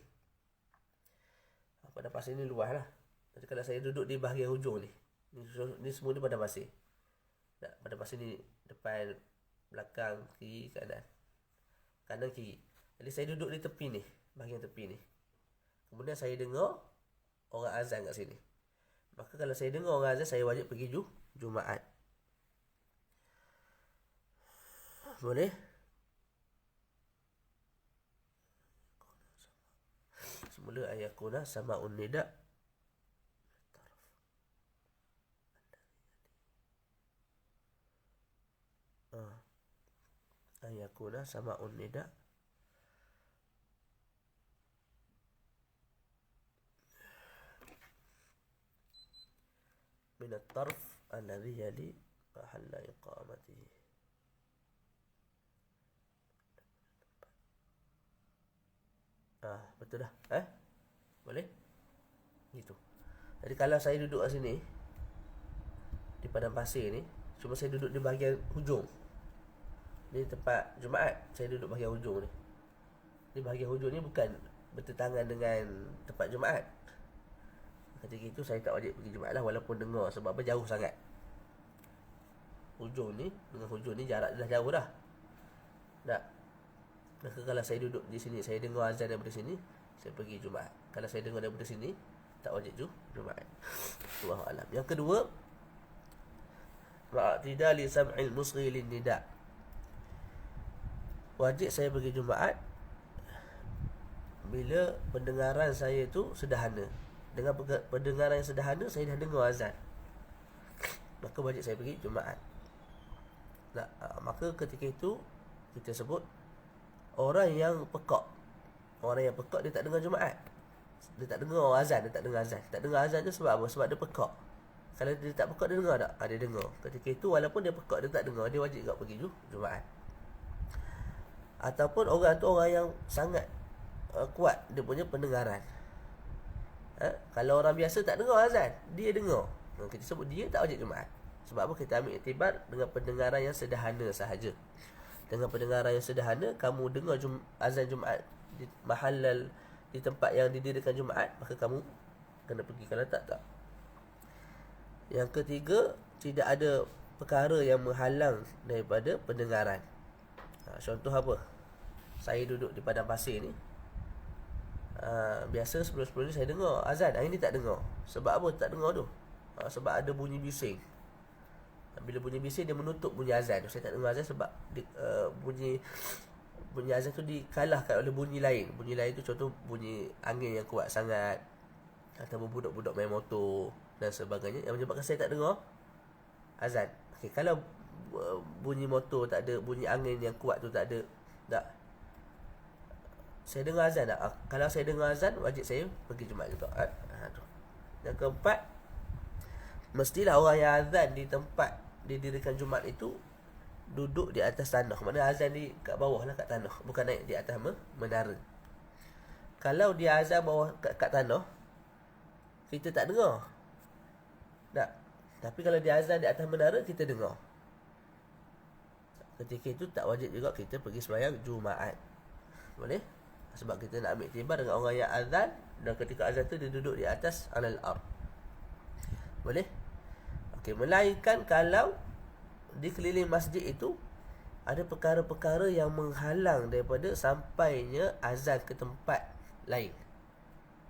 Padang Pasir ni luas lah. Jadi kalau saya duduk di bahagian hujung ni semua ni Padang Pasir. Padang Pasir ni depan, belakang, kiri, kanan. Kanan, kiri. Jadi saya duduk di tepi ni, bahagian tepi ni. Kemudian saya dengar orang azan kat sini. Maka kalau saya dengar orang azan, saya wajib pergi Jumaat. Boleh? Semula ayakuna sama'un nida' ayakuna sama'un nida' min at-tarf alladhi yali mahalla iqamatihi. Betul dah. Boleh? Gitu. Jadi kalau saya duduk kat sini, di Padang Pasir ni, cuma saya duduk di bahagian hujung. Di tempat Jumaat, saya duduk bahagian hujung ni. Di bahagian hujung ni bukan bertentangan dengan tempat Jumaat. Ketika itu saya tak wajib pergi Jumaat lah, walaupun dengar. Sebab apa? Jauh sangat. Hujung ni dengan hujung ni jarak dah jauh dah. Tak? Maka kalau saya duduk di sini, saya dengar azan daripada sini, saya pergi Jumaat. Kalau saya dengar daripada sini, tak wajib Jumaat. Wallahu a'lam. Yang kedua, ma'tidali sam'il musghi lin nida'. Wajib saya pergi Jumaat bila pendengaran saya tu sederhana. Dengan pendengaran yang sederhana, saya dah dengar azan, maka wajib saya pergi Jumaat. Maka ketika itu kita sebut orang yang pekak. Orang yang pekak, dia tak dengar Jumaat. Dia tak dengar azan. Dia tak dengar azan tu sebab apa? Sebab dia pekak. Kalau dia tak pekak, dia dengar tak? Dia dengar. Ketika itu walaupun dia pekak, dia tak dengar, dia wajib juga pergi Jumaat. Ataupun orang tu orang yang sangat kuat dia punya pendengaran. Kalau orang biasa tak dengar azan, dia dengar, kita sebut dia tak wajib Jumaat. Sebab apa? Kita ambil iktibar dengan pendengaran yang sederhana sahaja. Dengan pendengaran yang sederhana, kamu dengar azan Jumaat di mahallal, di tempat yang didirikan Jumaat, maka kamu kena pergi. Kalau tak. Yang ketiga, tidak ada perkara yang menghalang daripada pendengaran. Contoh apa? Saya duduk di Padang Pasir ni, biasa sebelum-sebelum ni saya dengar azan. Hari ni tak dengar. Sebab apa tak dengar tu? Sebab ada bunyi bising. Bila bunyi bising, dia menutup bunyi azan. Saya tak dengar azan sebab bunyi bunyi azan tu dikalahkan oleh bunyi lain. Bunyi lain tu contoh bunyi angin yang kuat sangat, atau budak-budak main motor dan sebagainya, yang menyebabkan saya tak dengar azan. Okay, kalau bunyi motor tak ada, bunyi angin yang kuat tu tak ada, tak, saya dengar azan tak? Kalau saya dengar azan, wajib saya pergi Jumaat juga. Tu. Yang keempat, mestilah orang yang azan di tempat didirikan Jumaat itu duduk di atas tanah. Maknanya azan di kat bawah lah, kat tanah, bukan naik di atas menara. Kalau dia azan bawah kat tanah, kita tak dengar. Tak. Tapi kalau dia azan di atas menara, kita dengar. Ketika itu tak wajib juga kita pergi sembahyang Jumaat. Boleh? Sebab kita nak ambil tibar dengan orang yang azan, dan ketika azan tu dia duduk di atas alal ard. Boleh? Okey, melainkan kalau di keliling masjid itu ada perkara-perkara yang menghalang daripada sampainya azan ke tempat lain.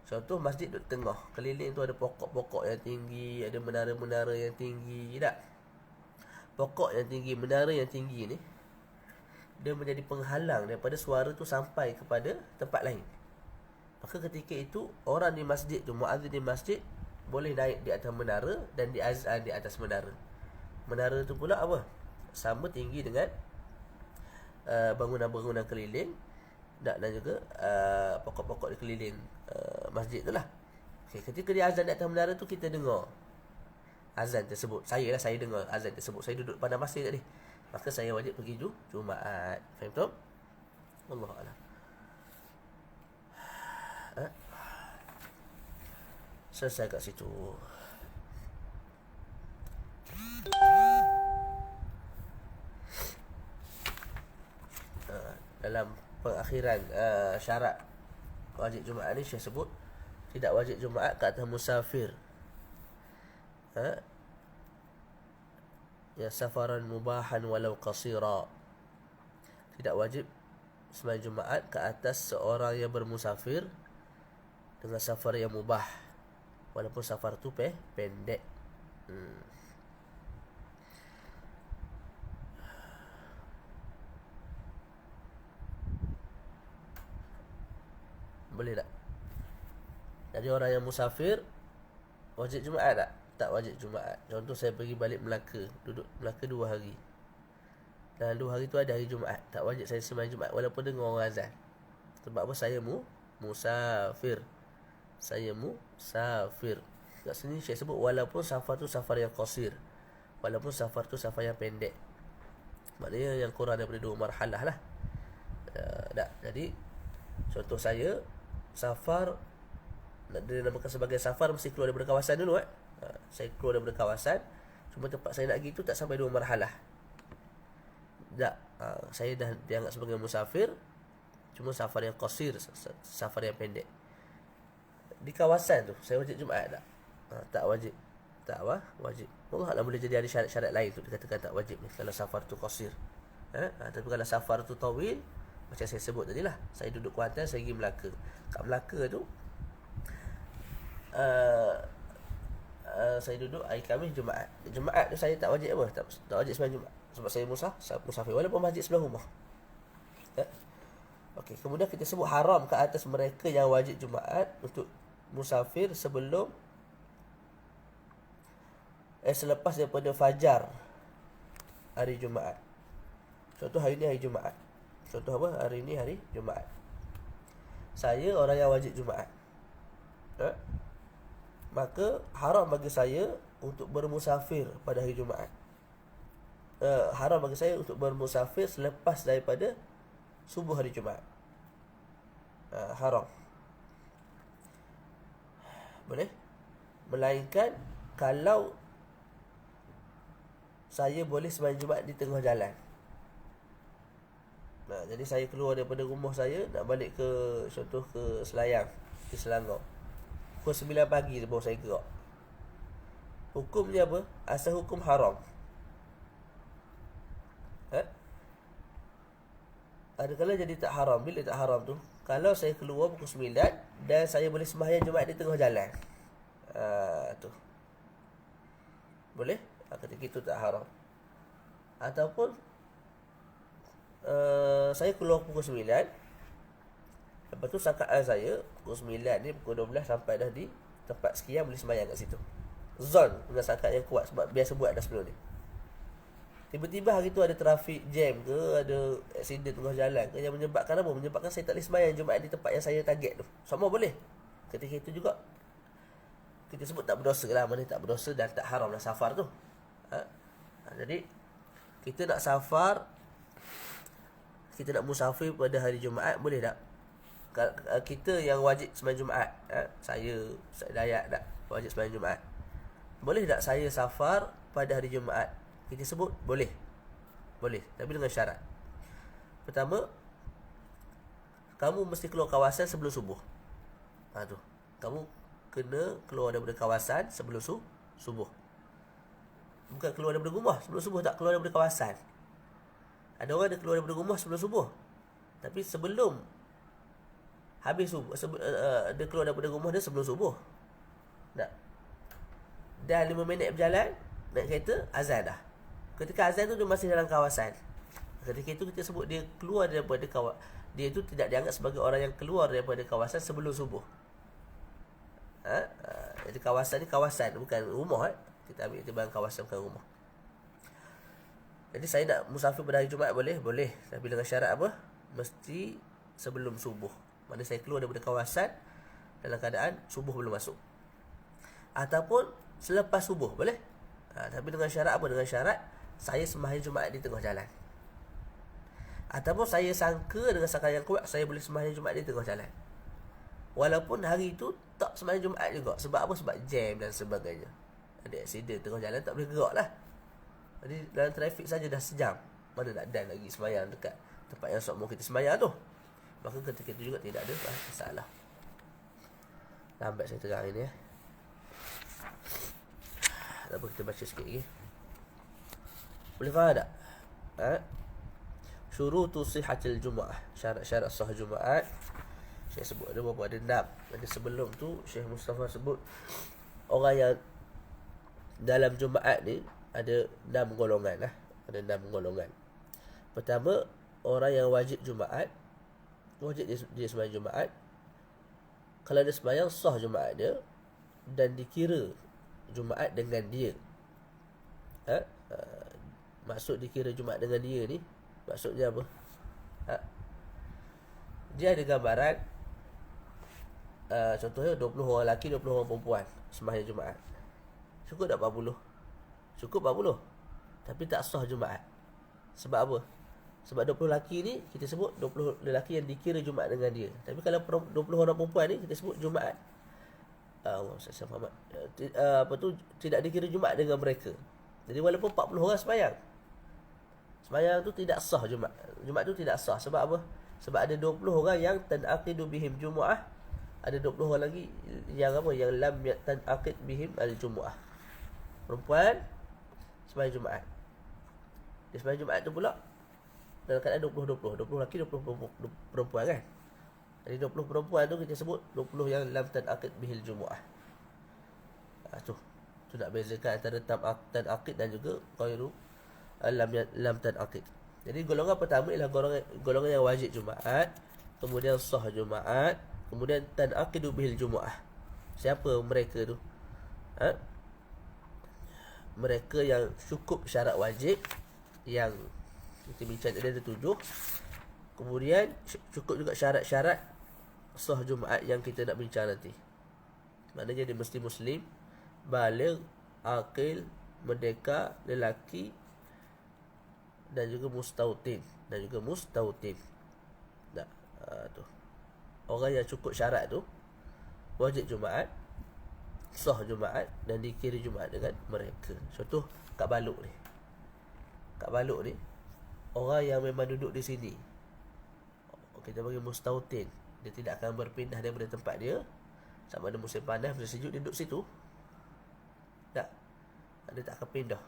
Contoh masjid duduk tengah, keliling tu ada pokok-pokok yang tinggi, ada menara-menara yang tinggi, tak? Pokok yang tinggi, menara yang tinggi ni, dia menjadi penghalang daripada suara tu sampai kepada tempat lain. Maka ketika itu orang di masjid tu, muazzin di masjid, boleh naik di atas menara dan diazan di atas menara. Menara tu pula apa? Sama tinggi dengan bangunan-bangunan keliling, dan juga pokok-pokok di keliling masjid tu lah. Okay, ketika dia azan di atas menara tu, kita dengar azan tersebut. Saya dengar azan tersebut. Saya duduk pada masjid tadi, maka saya wajib pergi Jumaat. Faham tak? Wallahualam. Selesai kat situ. Dalam pengakhiran syarat wajib Jumaat ni, saya sebut tidak wajib Jumaat ke atas musafir, ya safaran mubahan walau qasira. Tidak wajib sembahyang Jumaat ke atas seorang yang bermusafir dengan safar yang mubah, walaupun safar tu pendek. Boleh tak? Jadi orang yang musafir wajib Jumaat tak? Tak wajib Jumaat. Contoh saya pergi balik Melaka, duduk Melaka 2 hari, dan 2 hari tu ada hari Jumaat, tak wajib saya sembahyang Jumaat walaupun dengar orang azan. Sebab apa? Saya musafir. Saya musafir. Kat sini saya sebut walaupun safar tu safar yang qasir, walaupun safar tu safar yang pendek, maknanya yang kurang daripada 2 marhalah lah. Tak. Jadi contoh saya safar, dia namakan sebagai safar, mesti keluar daripada kawasan dulu. Saya keluar daripada kawasan, cuma tempat saya nak pergi tu tak sampai 2 marhalah. Tak. Saya dah dianggap sebagai musafir, cuma safar yang qasir, safar yang pendek. Di kawasan tu saya wajib Jumaat tak? Tak wajib. Tak wajib. Allah boleh jadi ada syarat-syarat lain tu dikatakan tak wajib ni, kalau safar tu qasir. Tapi kalau safar tu tawil, macam saya sebut tadi lah, saya duduk Kuantan, saya pergi Melaka. Kat Melaka tu saya duduk hari Khamis Jumaat. Jumaat tu saya tak wajib apa? Tak wajib sembahyang Jumaat, sebab saya musafir walaupun masjid sebelah rumah. Okey, kemudian kita sebut haram ke atas mereka yang wajib Jumaat untuk musafir sebelum selepas daripada fajar hari Jumaat. Contoh hari ni hari Jumaat. Contoh apa? Hari ni hari Jumaat. Saya orang yang wajib Jumaat. Maka haram bagi saya untuk bermusafir pada hari Jumaat. Haram bagi saya untuk bermusafir selepas daripada subuh hari Jumaat. Haram. Boleh? Melainkan kalau saya boleh sembahyang Jumaat di tengah jalan. Jadi saya keluar daripada rumah saya, nak balik ke, contoh ke Selayang, ke Selangor, pukul 9 pagi baru saya gerak. Hukumnya apa? Asal hukum haram. Adakala jadi tak haram. Bila tak haram tu? Kalau saya keluar pukul 9 dan saya boleh sembahyang Jumaat di tengah jalan. Tu boleh? Ketika itu tak haram. Ataupun saya keluar pukul 9. Lepas tu sangkaan saya pukul 9 ni, pukul 12 sampai dah di tempat sekian, boleh sembahyang kat situ. Zon dengan sangkaan yang kuat sebab biasa buat dah sebelum ni. Tiba-tiba hari tu ada trafik jam ke, ada aksiden tengah jalan ke, yang menyebabkan apa? Menyebabkan saya tak boleh sembahyang Jumaat di tempat yang saya target tu. Semua boleh. Ketika itu juga kita sebut tak berdosa lah. Mana tak berdosa dan tak haram lah safar tu. Jadi kita nak safar, kita nak musafir pada hari Jumaat, boleh tak? Kita yang wajib sembahyang Jumaat, saya Dayak tak wajib sembahyang Jumaat, boleh tak saya safar pada hari Jumaat? Kita sebut boleh. Boleh, tapi dengan syarat. Pertama, kamu mesti keluar kawasan sebelum subuh. Tu. Kamu kena keluar daripada kawasan sebelum subuh. Bukan keluar daripada rumah sebelum subuh, tak, keluar daripada kawasan. Ada orang dia keluar daripada rumah sebelum subuh, tapi sebelum habis subuh, dia keluar daripada rumah dia sebelum subuh. Tak. Dah 5 minit berjalan naik kereta, azan dah. Ketika azan tu dia masih dalam kawasan. Ketika itu kita sebut dia keluar daripada kawasan. Dia itu tidak dianggap sebagai orang yang keluar daripada kawasan sebelum subuh. Jadi kawasan ni kawasan, bukan rumah. Kita ambil timbang kawasan, bukan rumah. Jadi saya nak musafir pada hari Jumaat, boleh? Boleh. Tapi dengan syarat apa? Mesti sebelum subuh. Maksudnya saya keluar daripada kawasan dalam keadaan subuh belum masuk. Ataupun selepas subuh, boleh? Tapi dengan syarat apa? Dengan syarat saya sembahyang Jumaat di tengah jalan. Ataupun saya sangka dengan sangka yang kuat, saya boleh sembahyang Jumaat di tengah jalan. Walaupun hari itu tak sembahyang Jumaat juga. Sebab apa? Sebab jam dan sebagainya. Ada aksiden tengah jalan, tak boleh gerak lah. Jadi dalam trafik saja dah sejam. Mana nak dan lagi sembahyang dekat tempat yang sok mau kita sembahyang tu. Maka ketika itu juga tidak ada masalah. Lambat saya terang ini. Tak apa, kita baca sikit lagi. Boleh faham tak? Syurutu sihatil Jum'ah, syarat-syarat sah Jumaat. Syekh sebut ada beberapa, ada 6. Ada sebelum tu Syekh Mustafa sebut orang yang dalam Jumaat ni ada 6 golongan lah. Ada 6 golongan. Pertama, orang yang wajib Jumaat. Wajib dia sembahyang Jumaat. Kalau dia sembahyang, sah Jumaat dia dan dikira Jumaat dengan dia. Maksud dikira Jumaat dengan dia ni, maksudnya apa? Dia ada gambaran, contohnya 20 orang lelaki, 20 orang perempuan sembahyang Jumaat. Cukup tak 40? Cukup 40. Tapi tak sah Jumaat. Sebab apa? Sebab 20 lelaki ni kita sebut 20 lelaki yang dikira Jumaat dengan dia. Tapi kalau 20 orang perempuan ni kita sebut Jumaat, saya faham. Tidak dikira Jumaat dengan mereka. Jadi walaupun 40 orang sembahyang tu tidak sah Jumaat. Jumaat tu tidak sah. Sebab apa? Sebab ada 20 orang yang tanaqidu bihim Jumu'ah. Ada 20 orang lagi yang apa? Yang lam tanaqid bihim al-Jumu'ah. Perempuan sembahyang Jumaat. Dia sembahyang Jumaat tu pula dalam keadaan 20-20. 20 lelaki, 20 perempuan kan? Jadi 20 perempuan tu kita sebut 20 yang lam tanaqid bihil Jumu'ah. Tu nak bezakan antara tanaqid dan juga ghairu lam tanaqid. Jadi golongan pertama ialah golongan yang wajib Jumaat, kemudian sah Jumaat, kemudian tanaqidu bihil Jumu'ah. Siapa mereka tu? Mereka yang cukup syarat wajib, yang kita bincang tadi ada 7. Kemudian cukup juga syarat-syarat sah Jumaat yang kita nak bincang nanti. Maknanya dia mesti Muslim, baligh, aqil, merdeka, lelaki, dan juga mustautin. Tu. Orang yang cukup syarat tu wajib Jumaat, sah Jumaat dan dikira Jumaat dengan mereka. Contoh kat Balok ni orang yang memang duduk di sini, kita bagi mustautin. Dia tidak akan berpindah daripada tempat dia. Sama ada musim panas, musim sejuk, dia duduk situ. Tak, dia tak akan pindah.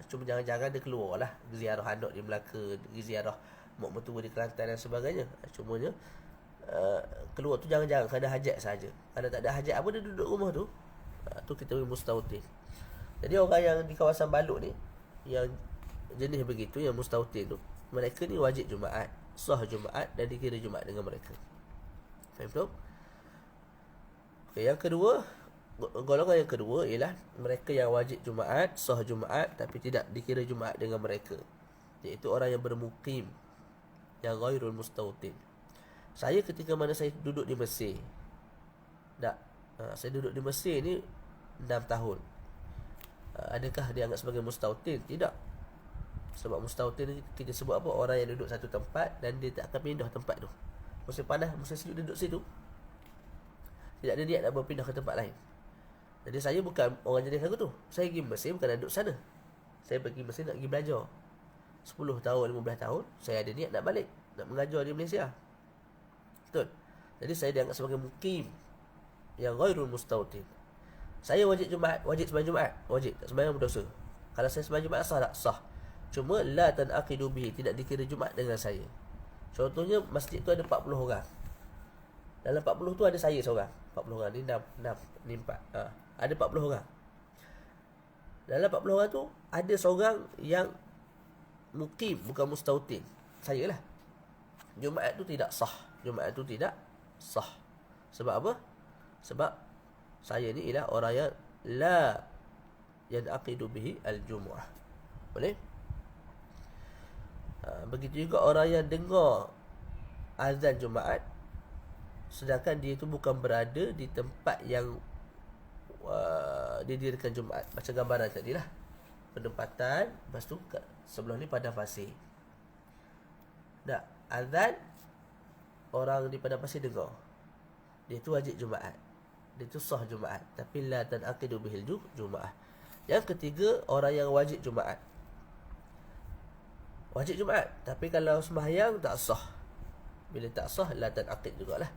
Cuma jangan-jangan dia keluar lah, ziarah anak di Melaka, ziarah mak mertua di Kelantan dan sebagainya. Cumanya keluar tu jangan-jangan kalau ada hajat saja. Kalau tak ada hajat apa, dia duduk rumah tu. Tu kita bagi mustautin. Jadi orang yang di kawasan Balok ni, yang jenis begitu, yang mustautin tu, mereka ni wajib Jumaat, sah Jumaat dan dikira Jumaat dengan mereka. Faham tak? Okay, yang kedua, golongan yang kedua ialah mereka yang wajib Jumaat, sah Jumaat tapi tidak dikira Jumaat dengan mereka, iaitu orang yang bermukim, yang ghairul mustautin. Saya ketika mana saya duduk di Mesir, saya duduk di Mesir ni 6 tahun. Adakah dia anggap sebagai mustautin? Tidak. Sebab mustautin ni kita sebut apa? Orang yang duduk satu tempat dan dia tak akan pindah tempat tu. Musim panas, musim sejuk duduk situ, tidak ada niat nak berpindah ke tempat lain. Jadi saya bukan orang jenis aku tu. Saya pergi Mesir bukan nak duduk sana. Saya pergi Mesir nak pergi belajar. 10 tahun, 15 tahun saya ada niat nak balik, nak mengajar di Malaysia. Betul. Jadi saya dianggap sebagai mukim yang ghairul mustautin. Saya wajib Jumaat, wajib sembahyang Jumaat, wajib, tak sembahyang berdosa. Kalau saya sembahyang Jumaat sah tak? Sah. Cuma la tanaqidu bihi, tidak dikira Jumaat dengan saya. Contohnya masjid tu ada 40 orang. Dalam 40 tu ada saya seorang. 40 orang ni 6 ni 4. Ada 40 orang. Dalam 40 orang tu ada seorang yang mukim, bukan mustautin. Saya lah. Jumaat tu tidak sah. Jumaat tu tidak sah. Sebab apa? Sebab saya ni ialah orang yang la yanaqidu bihi al-jumu'ah. Boleh? Begitu juga orang yang dengar azan Jumaat sedangkan dia tu bukan berada di tempat yang didirikan Jumaat. Macam gambaran tadi lah, penempatan, lepas tu sebelah ni padang pasir. Azan, orang di padang pasir dengar, dia tu wajib Jumaat, dia tu sah Jumaat, tapi la tanaqidu bihil Jumaah. Yang ketiga, orang yang wajib Jumaat, wajib Jumaat, tapi kalau sembahyang tak sah. Bila tak sah, la tanaqid jugalah.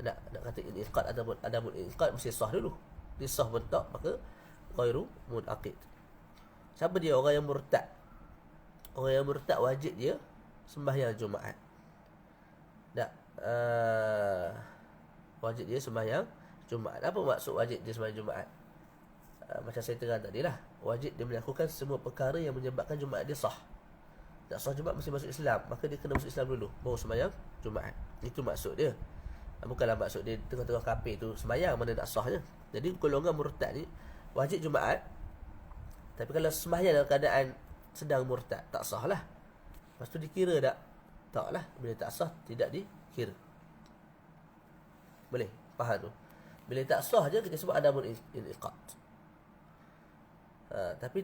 Nak kata inqad ataupun adamul inqad, mesti sah dulu. Dia sah bentak, maka ghairu munaqid. Siapa dia? Orang yang murtad. Orang yang murtad wajib dia sembahyang Jumaat. Wajib dia sembahyang Jumaat. Apa maksud wajib dia sembahyang Jumaat? Macam saya terang tadi lah, wajib dia melakukan semua perkara yang menyebabkan Jumaat dia sah. Tak sah Jumaat mesti masuk Islam, maka dia kena masuk Islam dulu baru sembahyang Jumaat. Itu maksud dia. Bukanlah maksud dia tengah-tengah kafir tu sembahyang, mana nak sahnya. Jadi golongan murtad ni wajib Jumaat, tapi kalau sembahyang dalam keadaan sedang murtad, tak sah lah. Lepas tu dikira tak? Tak lah. Bila tak sah, tidak dikira. Boleh? Faham tu? Bila tak sah je kita sebut adamul inqad. Tapi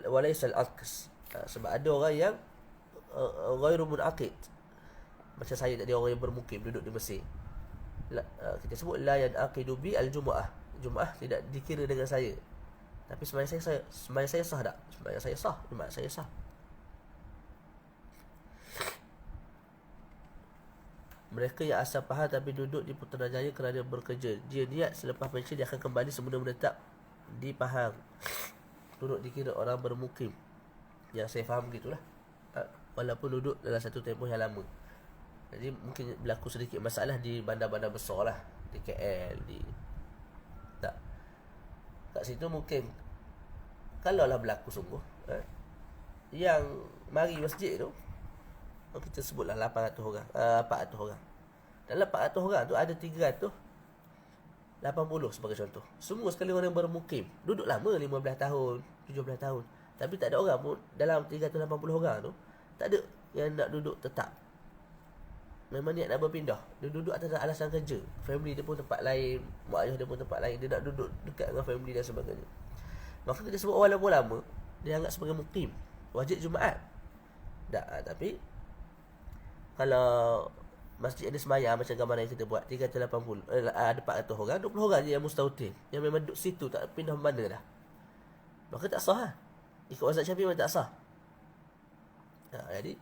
walaisal aqs. Sebab ada orang yang ghairu munaqid. Macam saya tadi, orang yang bermukim duduk di Mesir. Kita sebut la yanaqidu bi al-jumu'ah. Jumaah tidak dikira dengan saya. Tapi sembahyang saya sah tak? Sembahyang saya sah, Jumaat saya sah. Mereka yang asal Pahang tapi duduk di Putrajaya kerana bekerja, dia niat selepas pensiun dia akan kembali semula menetap di Pahang. Duduk dikira orang bermukim. Yang saya faham gitulah. Walaupun duduk dalam satu tempoh yang lama. Jadi mungkin berlaku sedikit masalah di bandar-bandar besar lah, di KL, kat situ mungkin kalau lah berlaku sungguh, yang mari masjid tu, kita sebutlah 800 orang, 400 orang. Dalam 400 orang tu ada 380 sebagai contoh. Semua sekali orang yang bermukim, duduk lama 15 tahun, 17 tahun. Tapi tak ada orang pun dalam 380 orang tu, tak ada yang nak duduk tetap. Memang niat nak berpindah. Dia duduk atas alasan kerja, family dia pun tempat lain, mak ayah dia pun tempat lain, dia nak duduk dekat dengan family dan sebagainya. Maka kita sebut orang lama-lama dia anggap sebagai mukim, wajib Jumaat. Tapi kalau masjid ada sembahyang macam gambar yang kita buat 380, ada 400 orang, 20 orang je yang mustautin, yang memang duduk situ tak pindah mana dah, maka tak sah lah. Ikut mazhab Syafi'i memang tak sah. Jadi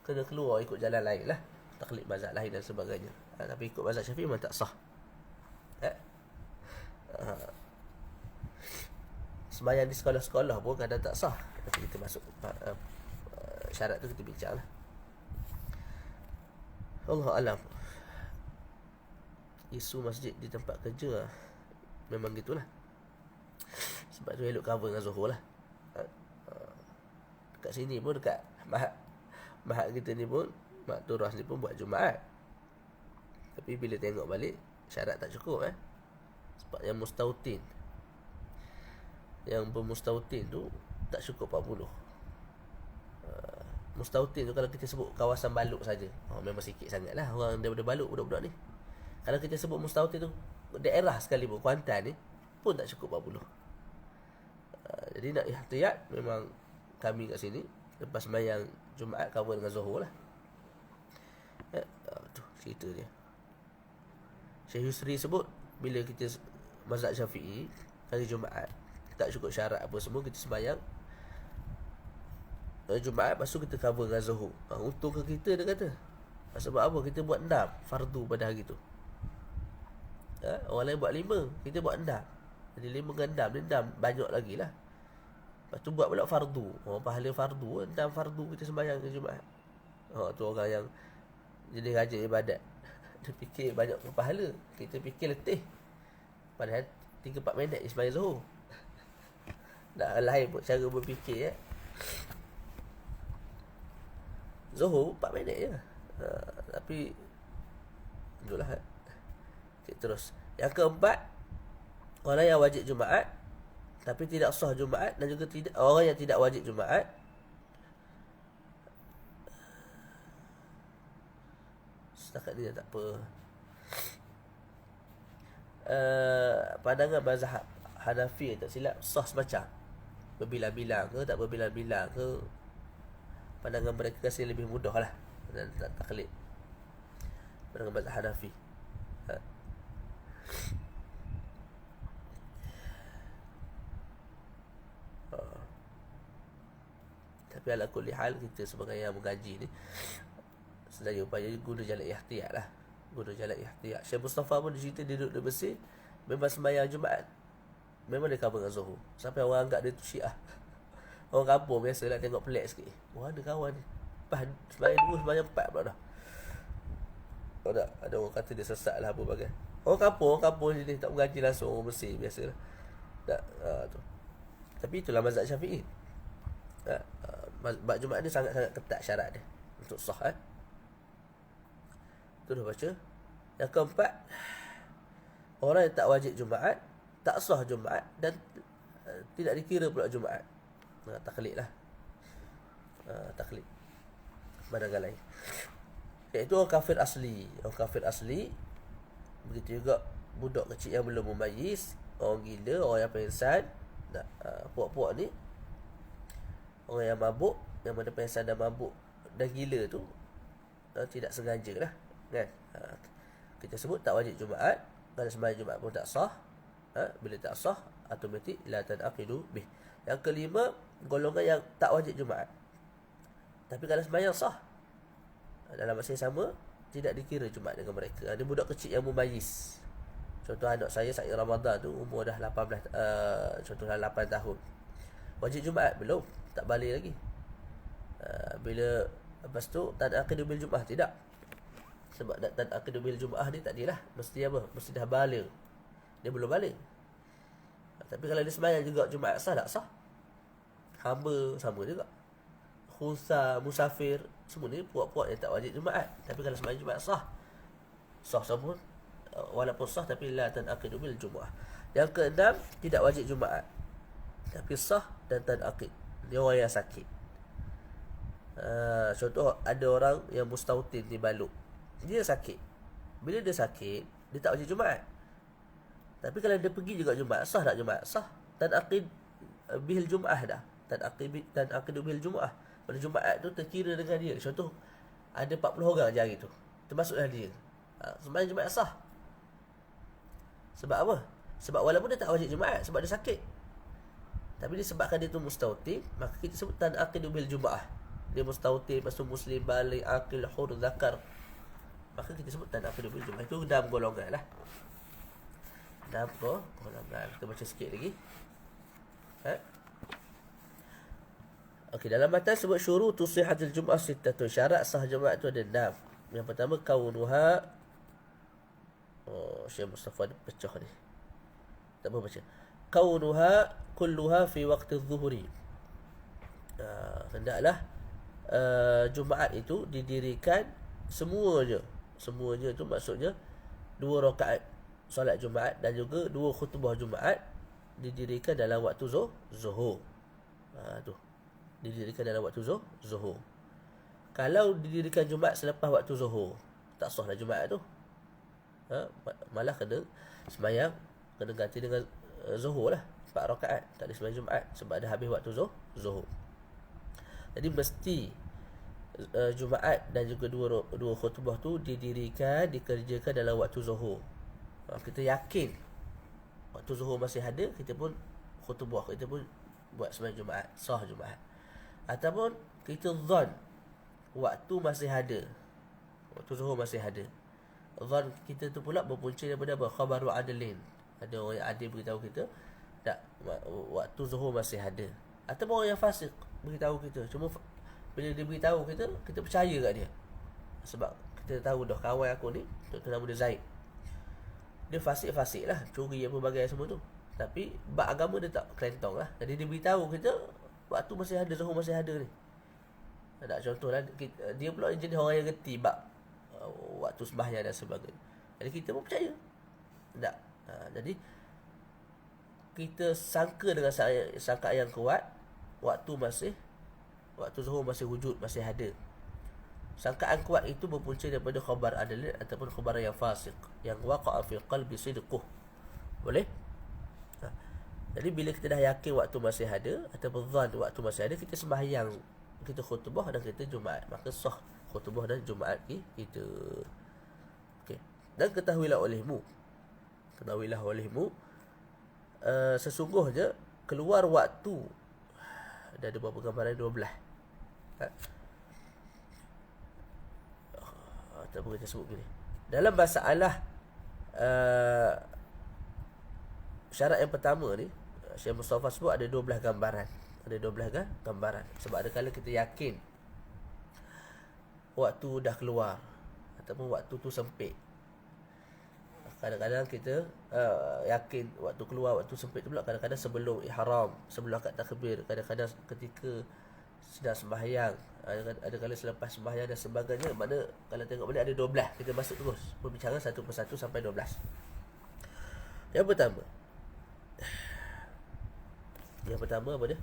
kena keluar ikut jalan lain lah, taklid mazhab lain dan sebagainya. Tapi ikut mazhab Syafi'i memang tak sah. Sembahyang di sekolah-sekolah pun kadang tak sah. Nanti kita masuk syarat tu kita bincang lah. Allah alam. Isu masjid di tempat kerja memang gitulah. Sebab tu elok cover dengan Zuhur lah. Dekat sini pun, dekat Mak kita ni pun, mak Turas ni pun buat Jumaat. Tapi bila tengok balik, syarat tak cukup Sebab yang mustautin, yang bermustautin tu tak cukup 40. Mustautin tu kalau kita sebut kawasan Baluk saja, memang sikit sangat lah orang daripada Baluk, budak-budak ni. Kalau kita sebut mustautin tu daerah sekali pun, Kuantan ni pun tak cukup 40. Jadi nak ihtiyat, memang kami kat sini lepas sembahyang Jumaat cover dengan Zuhur lah. Tu cerita dia. Syekh Yusri sebut bila kita mazhab Syafi'i hari Jumaat tak cukup syarat apa semua, kita sembahyang Jumaat, lepas tu kita cover dengan Zuhur. Untung ke kita, dia kata. Sebab apa? Kita buat 6 fardu pada hari tu. Orang lain buat 5, kita buat 6. Jadi 5 dengan 6, dia 6 banyak lagi lah. Lepas tu buat pula fardu. Pahala fardu, 6 fardu kita sembahyang ke Jumaat. Tu orang yang jadi raja ibadat. Dia fikir banyak pahala, kita fikir letih. Padahal 3-4 minit je sembahyang Zuhur. Dah lain pun cara berfikir Zuhur 4 minit je. Tapi itulah. Okay, terus yang keempat, orang yang wajib Jumaat tapi tidak sah Jumaat, dan juga tidak orang yang tidak wajib Jumaat setakat ni tak apa. Pandangan mazhab Hanafi tak silap sah semacam berbilang-bilang ke tak berbilang-bilang ke, pandangan mereka kasi lebih mudah lah dan tak taklid pandangan mazhab Hanafi. Tapi ala kulli hal, kita sebagai yang mengaji ni sedaya upaya guna jalan ihtiyat lah. Guna jalan ihtiyat. Syekh Mustafa pun cerita dia duduk di Mesir, memang sembahyang Jumaat memang dia cover dengan Zuhur, sampai orang anggap dia tu Syiah. Orang kampung biasalah tengok pelik sikit. Wah, ada kawan ni lepas sembahyang 2 sembahyang 4 pula dah. Tak, ada orang kata dia sesat lah apa bagai. Orang kampung je dia tak mengaji langsung, orang Mesir biasalah. Tak, tu. Tapi itulah mazhab Syafi'i. Bab Jumaat ni sangat-sangat ketat syarat dia untuk sah. Tu dah baca. Yang keempat, orang yang tak wajib Jumaat, tak sah Jumaat, dan tidak dikira pula Jumaat. Taklid lah. Taklid pandangan lain, iaitu orang kafir asli. Orang kafir asli, begitu juga budak kecil yang belum memayis, orang gila, orang yang pengsan, puak-puak ni, orang yang mabuk, yang mana pengsan dan mabuk dan gila tu tidak sengaja lah kan. Kita sebut tak wajib Jumaat, kalau sembahyang Jumaat pun tak sah. Bila tak sah, automatik la tanaqidu bih. Yang kelima, golongan yang tak wajib Jumaat tapi kalau sembahyang sah, dalam masa yang sama tidak dikira Jumaat dengan mereka. Ada budak kecil yang mumayyiz. Contoh anak saya saat Ramadan tu umur dah 18, contohnya 8 tahun. Wajib Jumaat belum, tak balik lagi. Bila lepas tu tanaqidu bil Jumaah, tidak. Sebab tanaqidu bil Jumaah ni tak dilah, mesti apa? Mesti dah balik. Dia belum balik. Tapi kalau dia sembahyang juga Jumaat, sah tak sah? Hamba sama juga. Khunsa, musafir, semua ni puak-puak yang tak wajib Jumaat. Tapi kalau sembahyang Jumaat sah. Sah semua, walaupun sah tapi la tanaqidu bil Jumaah. Yang keenam, tidak wajib Jumaat tapi sah dan tanaqid. Dia orang yang sakit. Contoh, ada orang yang mustautin di Baluk, dia sakit. Bila dia sakit, dia tak wajib Jumaat. Tapi kalau dia pergi juga Jumaat, sah tak Jumaat? Sah. Tanaqid bil Jumaah dah. Tanaqid bil Jumaah. Pada Jumaat tu terkira dengan dia. Contoh, ada 40 orang je hari tu, termasuklah dia. Sembahyang Jumaat sah. Sebab apa? Sebab walaupun dia tak wajib Jumaat, sebab dia sakit, tapi disebabkan dia tu mustautin, maka kita sebut tanaqidu bil Jumaah. Dia mustautin, lepas tu muslim, balik, aqil, hur, zakar, maka kita sebut tanaqidu bil Jumaah. Itu dalam golongan lah. Dalam golongan. Kita baca sikit lagi. Okey, dalam matan sebut syurutu sihhatil Jumaah sittatun. Syarat sah Jumaat tu ada 6. Yang pertama, kaunuha. Syekh Mustafa pecah ni. Tak apa baca. Kaunuha kulluha fi waqti adh-dhuhri. Hendaklah Jumaat itu didirikan semuanya tu maksudnya 2 rakaat solat Jumaat dan juga 2 khutbah Jumaat didirikan dalam waktu zuhur. Tu didirikan dalam waktu zuhur. Kalau didirikan Jumaat selepas waktu zuhur, tak sahlah Jumaat tu. Malah kena sembahyang, kena ganti dengan zuhur lah, 4 rakaat. Tak ada sembahyang Jumaat sebab dah habis waktu zuhur. Jadi mesti Jumaat dan juga dua khutbah tu dikerjakan dalam waktu zuhur. Kita yakin waktu zuhur masih ada, kita pun khutbah, kita pun buat sembahyang Jumaat, sah Jumaat. Ataupun kita zon waktu masih ada, waktu zuhur masih ada, zon kita tu pula berpunca daripada apa? Khabaru adlin. Ada orang yang adil beritahu kita tak, waktu zuhur masih ada. Ataupun orang yang fasik beritahu kita, cuma bila dia beritahu kita, kita percaya kat dia. Sebab kita tahu dah kawan aku ni, contoh nama dia Zaid, dia fasik-fasik lah, curi apa bagai semua tu, tapi bab agama dia tak kelentong lah. Jadi dia beritahu kita waktu masih ada, zuhur masih ada ni. Tak, contoh lah, dia pula jenis orang yang reti bab waktu sembahyang dan sebagainya. Jadi kita pun percaya. Tak. Jadi kita sangka dengan sangka yang kuat, waktu zuhur masih wujud, masih ada. Sangkaan kuat itu berpunca daripada khabar adil ataupun khabar yang fasik, yang waqa'a fi qalbi sidquh. Boleh? Jadi bila kita dah yakin waktu masih ada ataupun zan waktu masih ada, kita sembahyang, kita khutbah dan kita Jumaat, maka sah khutbah dan Jumaat kita. Okey. Dan ketahuilah olehmu, sesungguhnya keluar waktu, ada beberapa gambaran 12. Tak apa kita sebut gini. Dalam masalah syarat yang pertama ni, Syekh Mustafa sebut ada 12 gambaran. Ada 12 gambaran. Sebab ada kala kita yakin waktu dah keluar ataupun waktu tu sempit. Kadang-kadang kita yakin waktu keluar, waktu sempit tu pula kadang-kadang sebelum ihram, sebelum akad takbir, kadang-kadang ketika sedang sembahyang, ada kala selepas sembahyang dan sebagainya. Mana kalau tengok balik ada 12. Kita masuk terus perbincangan satu persatu sampai 12. Yang pertama apa dia?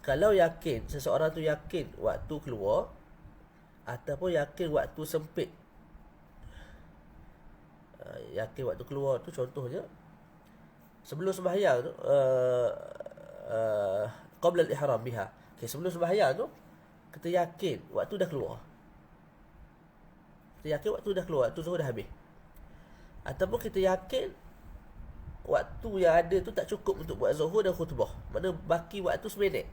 Kalau yakin, seseorang tu yakin waktu keluar ataupun yakin waktu sempit. Yakin waktu keluar tu contohnya sebelum sembahyang tu, qabla al-ihram biha. Okay, sebelum sembahyang tu kita yakin waktu dah keluar. Kita yakin waktu dah keluar, waktu zuhur dah habis. Ataupun kita yakin waktu yang ada tu tak cukup untuk buat zuhur dan khutbah. Mana baki waktu seminit.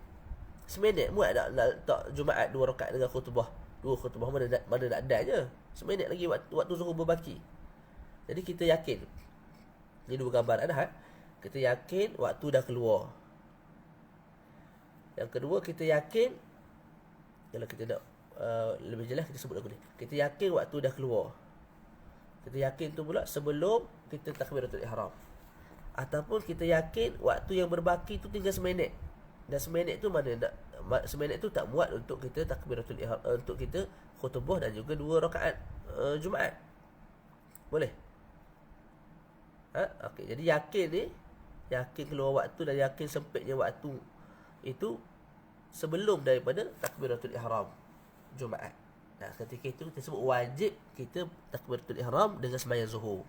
Seminit muat tak Jumaat 2 rakaat dengan khutbah. 2 khutbah mana nak adanya. Seminit lagi waktu zuhur berbaki. Jadi kita yakin. Ini 2 gambar ada. Kita yakin waktu dah keluar. Yang kedua, kita yakin, kalau kita nak lebih jelas, kita sebut lagu ni. Kita yakin waktu dah keluar. Kita yakin tu pula sebelum kita takbiratul ihram. Ataupun kita yakin waktu yang berbaki tu tinggal seminit. Dan seminit tu seminit tu tak muat untuk kita takbiratul ihram, untuk kita khutbah dan juga 2 rakaat Jumaat. Boleh? Okey, jadi yakin ni, yakin keluar waktu dan yakin sempitnya waktu itu sebelum daripada takbiratul ihram Jumaat. Nah, ketika itu kita sebut wajib kita takbiratul ihram dengan sembahyang zuhur.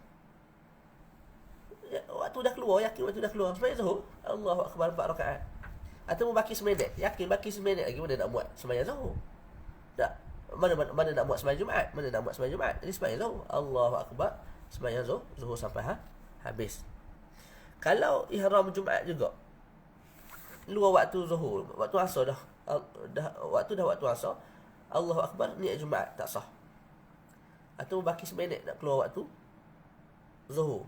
Waktu dah keluar, yakin waktu dah keluar, sembahyang zuhur, Allahu akbar 4 rakaat. Atau baki seminit, yakin baki seminit lagi, mana nak buat sembahyang zuhur? Tak. Mana nak buat sembahyang Jumaat? Mana nak buat sembahyang Jumaat? Jadi sembahyang zuhur, Allahu akbar, sembahyang zuhur sampai habis. Kalau ihram Jumaat juga luar waktu zuhur, waktu asar dah waktu asar, Allahu akbar, niat Jumaat, tak sah. Atau baki seminit nak keluar waktu zuhur,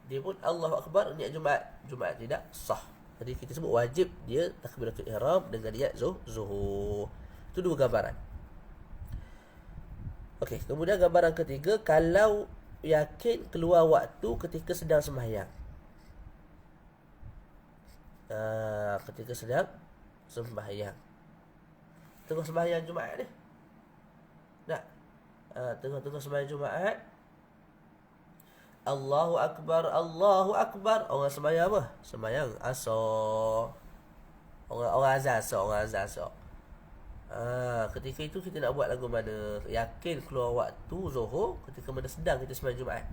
dia pun Allahu akbar, niat Jumaat tidak sah. Jadi kita sebut wajib dia takbiratul ihram dengan niat zuhur. Itu 2 gambaran. Okey, kemudian gambaran ketiga, kalau yakin keluar waktu ketika sedang sembahyang. Ketika sedang sembahyang. tengah sembahyang Jumaat ni. Tak? Tengah-tengah sembahyang Jumaat, Allahu Akbar, Allahu Akbar. Orang sembahyang apa? Sembahyang asar. Orang azan asar. Ketika itu kita nak buat lagu mana? Yakin keluar waktu Zuhur ketika mana sedang kita sembahyang Jumaat.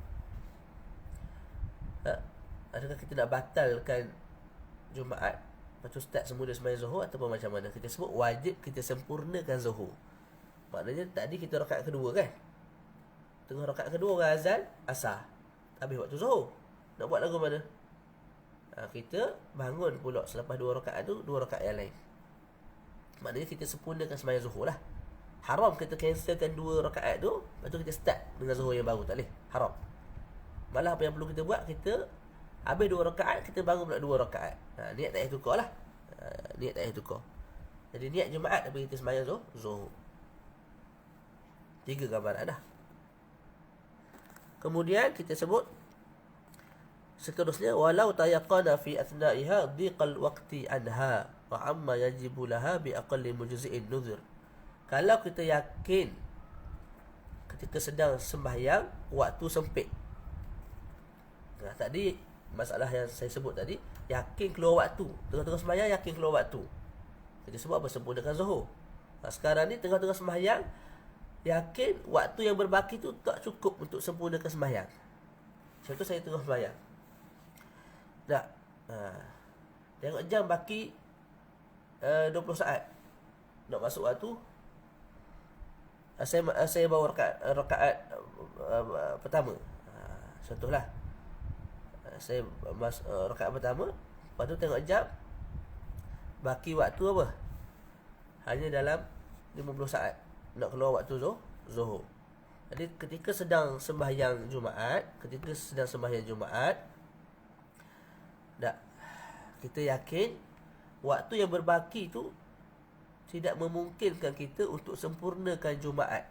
Adakah kita nak batalkan Jumaat, lepas tu start semula sembahyang Zuhur, ataupun macam mana? Kita sebut wajib kita sempurnakan Zuhur. Maknanya tadi kita rakaat kedua kan? Tengah rakaat kedua orang azan asar, habis waktu Zuhur. Nak buat lagu mana? Kita bangun pula selepas 2 rakaat tu, 2 rakaat yang lain. Maknanya kita sempurnakan sembahyang Zuhur lah. Haram kita cancelkan 2 rakaat tu, lepas tu kita start dengan Zuhur yang baru. Tak boleh. Haram. Malah apa yang perlu kita buat, kita habis 2 rakaat, kita bangun pula 2 rakaat. Niat tak payah tukar lah. Niat tak payah tukar. Jadi niat Jumaat tapi kita sembahyang Zuhur. 3 gambaran dah. Kemudian kita sebut seterusnya, walau tayaqana fi athnaiha dhiqal waqti anha wa amma yajibu laha bi aqalli mujzi'in nuzur. Kalau kita yakin ketika sedang sembahyang waktu sempit. Tadi masalah yang saya sebut tadi, yakin keluar waktu. Tengah-tengah sembahyang yakin keluar waktu. Kita sebut apa? Sempurnakan Zuhur. Sekarang ni tengah-tengah sembahyang yakin waktu yang berbaki tu tak cukup untuk sempurnakan sembahyang. Contoh saya tengah sembahyang. Tak. Tengok jam baki 20 saat. Nak masuk waktu. Saya bawa rakaat pertama. Contohlah. Saya rakaat pertama, lepas tu tengok jam, baki waktu apa? Hanya dalam 50 saat nak keluar waktu Zuhur. Jadi ketika sedang sembahyang Jumaat, tak, kita yakin waktu yang berbaki tu tidak memungkinkan kita untuk sempurnakan Jumaat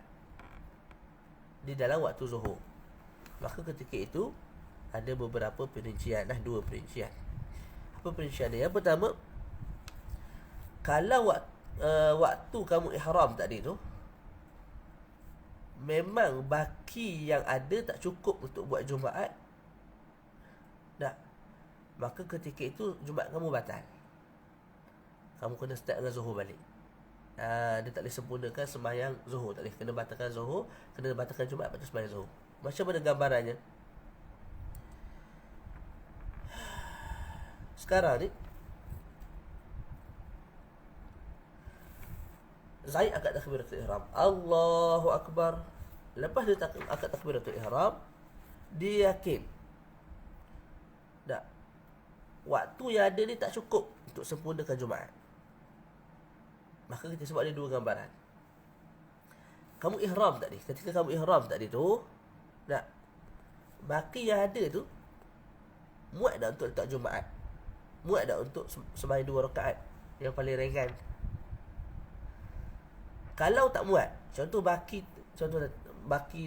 di dalam waktu Zuhur. Maka ketika itu ada beberapa perincian, 2 perincian. Apa perincian dia? Yang pertama, kalau waktu kamu ihram tadi tu memang baki yang ada tak cukup untuk buat Jumaat, tak, maka ketika itu Jumaat kamu batal. Kamu kena start dengan Zuhur balik. Dia tak boleh sempurnakan sembahyang Zuhur. Tak boleh. Kena batalkan Zuhur, kena batalkan Jumaat, lepas tu sembahyang Zuhur. Macam mana gambarannya? Sekarang ni Zaid angkat takbiratul ihram, Allahu Akbar. Lepas dia angkat takbiratul ihram, dia yakin tak, waktu yang ada ni tak cukup untuk sempurnakan Jumaat. Maka kita sebut ada 2 gambaran. Kamu ihram tadi, ketika kamu ihram tadi tu, tak, baki yang ada tu muat dah untuk letak Jumaat, muat dah untuk sembahyang 2 rakaat yang paling ringan. Kalau tak muat, contoh baki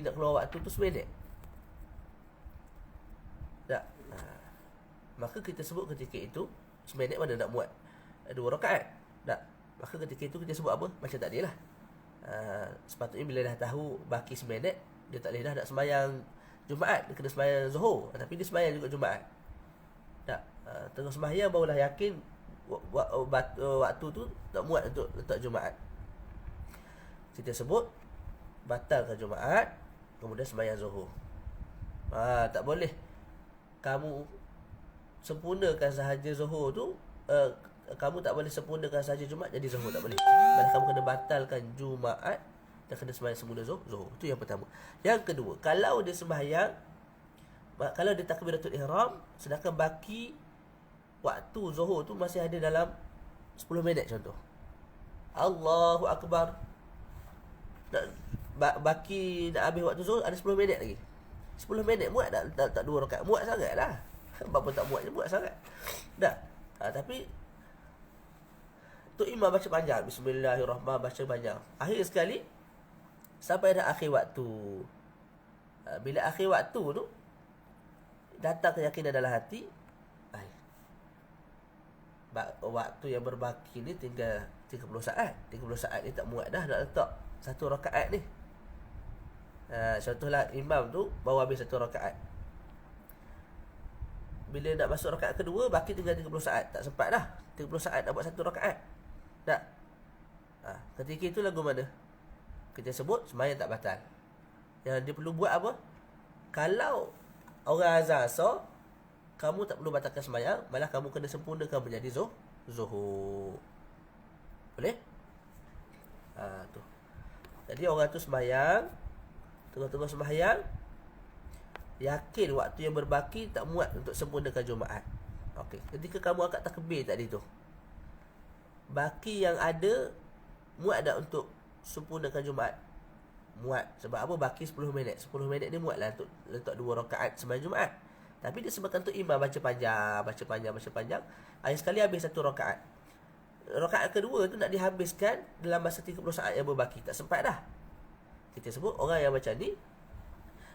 nak keluar waktu tu 9 minit, tak, maka kita sebut ketika itu 9 minit mana nak muat 2 rakaat, tak, maka ketika itu kita sebut apa? Macam tadi lah. Sepatutnya bila dah tahu baki 9 minit, dia tak boleh dah nak sembahyang Jumaat, dia kena sembahyang Zuhur, tapi dia sembahyang juga Jumaat. Tak, tengah sembahyang barulah yakin waktu tu tak muat untuk letak Jumaat. Kita sebut batalkan Jumaat, kemudian sembahyang Zuhur. Tak boleh kamu sempurnakan sahaja Zuhur tu, kamu tak boleh sempurnakan sahaja Jumaat jadi Zuhur, tak boleh. Malah kamu kena batalkan Jumaat dan kena sembahyang semula Zuhur. Itu yang pertama. Yang kedua, kalau dia sembahyang, kalau dia takbiratul ihram, sedangkan baki waktu Zuhur tu masih ada dalam 10 minit contoh. Allahu Akbar. Baki nak habis waktu Zuhur ada 10 minit lagi. 10 minit muat tak 2 rakaat. Muat sangat lah. Apa tak muat je, muat sangat. Dah. Tapi Tok Imam baca panjang, Bismillahirrahmanirrahim, baca panjang. Akhir sekali sampai dah akhir waktu. Bila akhir waktu tu datang keyakinan dalam hati, waktu yang berbaki ni tinggal 30 saat. 30 saat ni tak muat dah nak letak satu rakaat ni. Contohlah imam tu baru habis satu rakaat. Bila nak masuk rakaat kedua, baki tinggal 30 saat. Tak sempat dah 30 saat nak buat satu rakaat. Tak. Ketika itu lagu mana? Kita sebut sembahyang tak batal. Yang dia perlu buat apa? Kalau orang azan asar, kamu tak perlu batalkan sembahyang, malah kamu kena sempurnakan menjadi zuhur. Boleh? Tu. Jadi orang tu sembahyang, tengah-tengah sembahyang, yakin waktu yang berbaki tak muat untuk sempurnakan Jumaat. Okey, ketika kamu angkat takbir tadi tu, baki yang ada muat tak untuk sempurnakan Jumaat? Muat. Sebab apa? Baki 10 minit. 10 minit ni muatlah untuk letak 2 rakaat sembahyang Jumaat. Tapi disebabkan tu imam baca panjang. Akhir sekali habis satu rakaat. Rakaat kedua tu nak dihabiskan dalam masa 30 saat yang berbaki. Tak sempat dah. Kita sebut orang yang macam ni,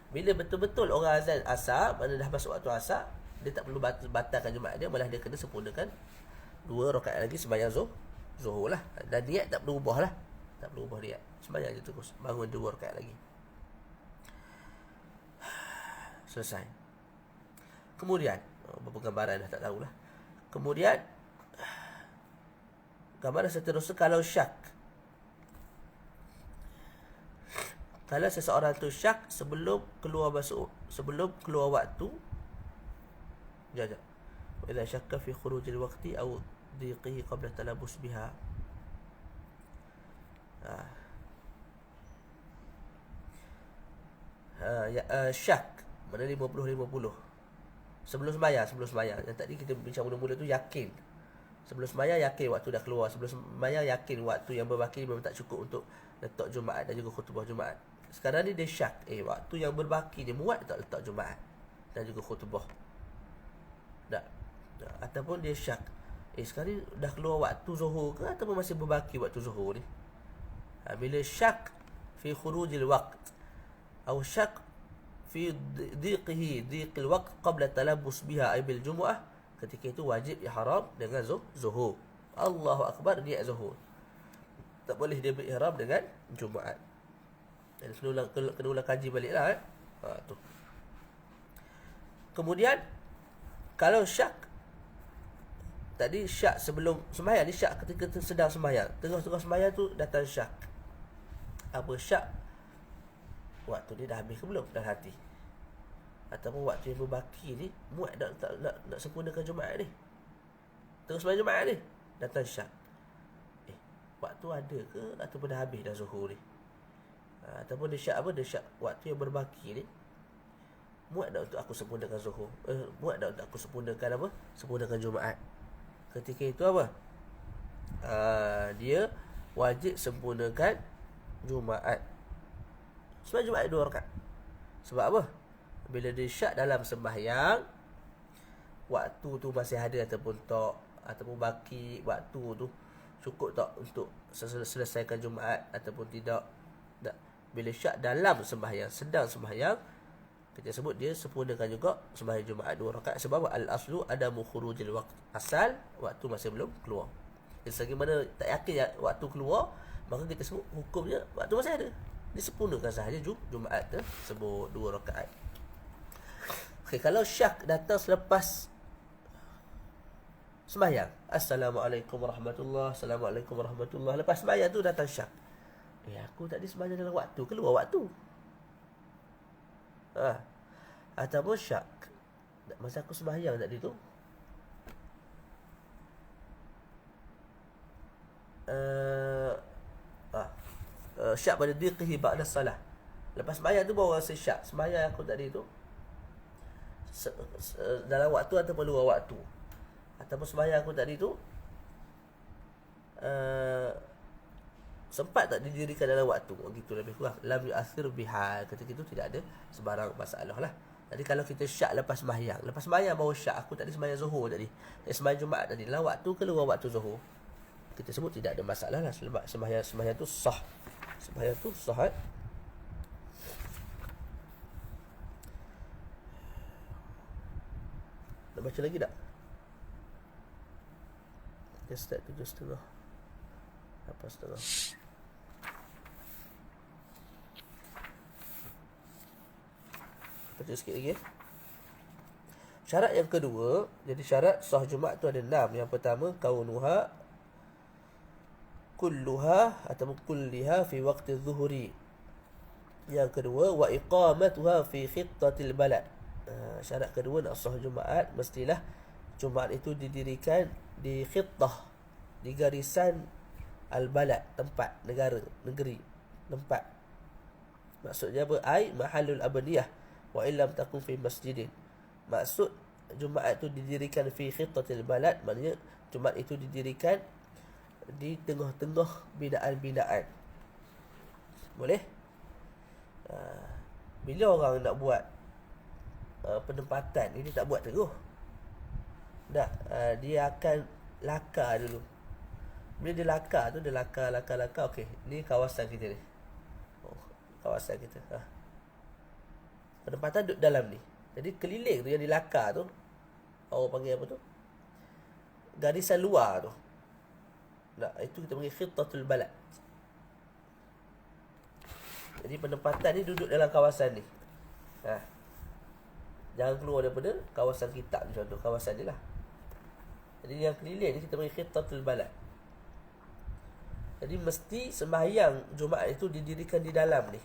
bila betul-betul orang azan asar, mana dah masuk waktu asar, dia tak perlu batalkan Jumaat dia, malah dia kena sempurnakan 2 rakaat lagi sembahyang zuhur lah. Dan niat tak perlu ubah lah. Tak perlu ubah niat. Sembahyang je terus. Bangun 2 rakaat lagi. Selesai. Kemudian, berapa gambaran dah tak tahulah. Kemudian, gambaran seterusnya kalau syak. Kalau seseorang tu syak sebelum keluar waktu, jajak. Wa idza syakka fi khurujil waqti aw dhiqihi qabla talabus biha. Syak mana 50-50. Sebelum sembahyang. Yang tadi kita bincang mula-mula tu yakin. Sebelum sembahyang yakin waktu dah keluar. Sebelum sembahyang yakin waktu yang berbaki memang tak cukup untuk letak Jumaat dan juga khutbah Jumaat. Sekarang ni dia syak. Waktu yang berbaki dia muat tak letak Jumaat dan juga khutbah. Tak. Ataupun dia syak. Sekarang dah keluar waktu zuhur ke ataupun masih berbaki waktu zuhur ni? Bila syak fi khurujil waqt atau syak fi dhiqil waqt qabla talabus biha ay bil jumu'ah, ketika itu wajib ihram dengan zuhur. Allahu akbar, niat zuhur. Tak boleh dia berihram dengan Jumaat. Dan kena ulang kaji baliklah tu. Kemudian kalau syak tadi, syak sebelum sembahyang ni, syak ketika sedang sembahyang, tengah-tengah sembahyang tu datang syak. Apa syak? Waktu dia dah habis ke belum dalam hati? Ataupun waktu yang berbaki ni muat nak sempurnakan Jumaat ni, terus sembahyang Jumaat ni, datang syak. Waktu ada ke ataupun dah habis dah zuhur ni? Ataupun dia syak apa? Dia syak waktu yang berbaki ni muat tak untuk aku sempurnakan zuhur? Muat tak untuk aku sempurnakan apa? Sempurnakan Jumaat. Ketika itu apa? Dia wajib sempurnakan Jumaat. Sembahyang Jumaat 2 rakaat. Sebab apa? Bila dia syak dalam sembahyang, waktu tu masih ada ataupun tak, ataupun baki waktu tu cukup tak untuk selesaikan Jumaat ataupun tidak. Bila syak dalam sembahyang, sedang sembahyang, kita sebut dia sempurnakan juga sembahyang Jumaat 2 rakaat. Sebab al-aslu adamu khurujil waqt. Asal waktu masih belum keluar. Jadi selagi mana tak yakin waktu keluar, maka kita sebut hukumnya waktu masih ada, disempurnakan sahaja Jumaat tersebut 2 rakaat. Okey, kalau syak datang selepas sembahyang, Assalamualaikum warahmatullahi, Assalamualaikum warahmatullahi, lepas sembahyang tu datang syak. Aku tadi sembahyang dalam waktu, keluar waktu. Ataupun syak masa aku sembahyang tadi tu, syak pada dhiqihi ba'da salah. Lepas sembahyang tu baru rasa syak, sembahyang aku tadi tu dalam waktu ataupun luar waktu, ataupun sembahyang aku tadi tu sempat tak didirikan dalam waktu. Gitu lebih kurang. Lam yu'athir biha. Ketika itu tidak ada sebarang masalah lah. Jadi kalau kita syak lepas sembahyang, baru syak aku tadi sembahyang zuhur tadi, sembahyang Jumaat tadi, dalam waktu keluar waktu zuhur, kita sebut tidak ada masalah lah. Sebab sembahyang tu sah. Sembahyang tu sah. Nak baca lagi tak? Dia start 7.30. 8.30. Baca sikit lagi. Syarat yang kedua, jadi syarat sah Jumaat tu ada 6. Yang pertama, kaunuha kulluha atau kulliha fi waqti zuhuri. Yang kedua, wa iqamatuha fi khittatil balad. Syarat kedua nak sah Jumaat, mestilah Jumaat itu didirikan di khittah, di garisan al-balad, tempat, negara, negeri, tempat. Maksudnya apa? Ai mahallul abniyah wa illam takun fi masjidin. Maksud Jumaat itu didirikan fi khittatil balad, maknanya Jumaat itu didirikan di tengah-tengah binaan-binaan. Boleh? Bila orang nak buat penempatan, ini tak buat terus. Tak, dia akan lakar dulu. Bila dia lakar tu, dia lakar. Okey, ni kawasan kita ni. Kawasan kita. Penempatan duduk dalam ni. Jadi keliling tu yang dilakar tu, orang panggil apa tu? Garisan luar tu. Nah, itu kita panggil khittatul balad. Jadi penempatan ni duduk dalam kawasan ni. Jangan keluar daripada kawasan kitab ni, contoh kawasan ni lah. Jadi yang keliling ni kita panggil khittatul balad. Jadi mesti sembahyang Jumaat itu didirikan di dalam ni.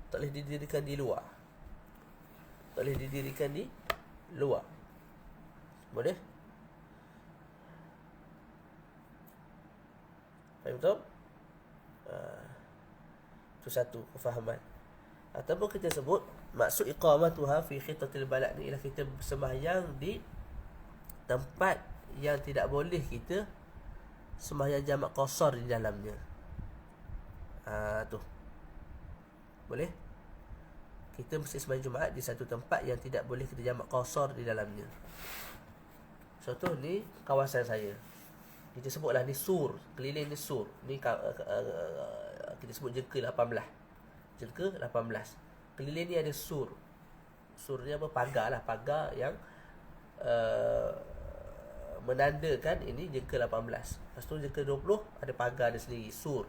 Tak boleh didirikan di luar. Tak boleh didirikan di luar. Boleh? Faham betul? Itu satu kefahaman. Ataupun kita sebut maksud iqamatuha fi khittatil balad ni ialah kita sembahyang di tempat yang tidak boleh kita sembahyang jamak qasar di dalamnya. Tu. Boleh? Kita mesti sembahyang Jumaat di satu tempat yang tidak boleh kita jamak qasar di dalamnya. Contoh ni kawasan saya. Kita sebutlah ni sur, keliling ni sur. Ni kita sebut jengka 18. Jengka 18. Keliling ni ada sur. Sur ni apa? Pagar lah, pagar yang menandakan ini jengka 18. Lepas tu jengka 20 ada pagar dia sendiri, sur.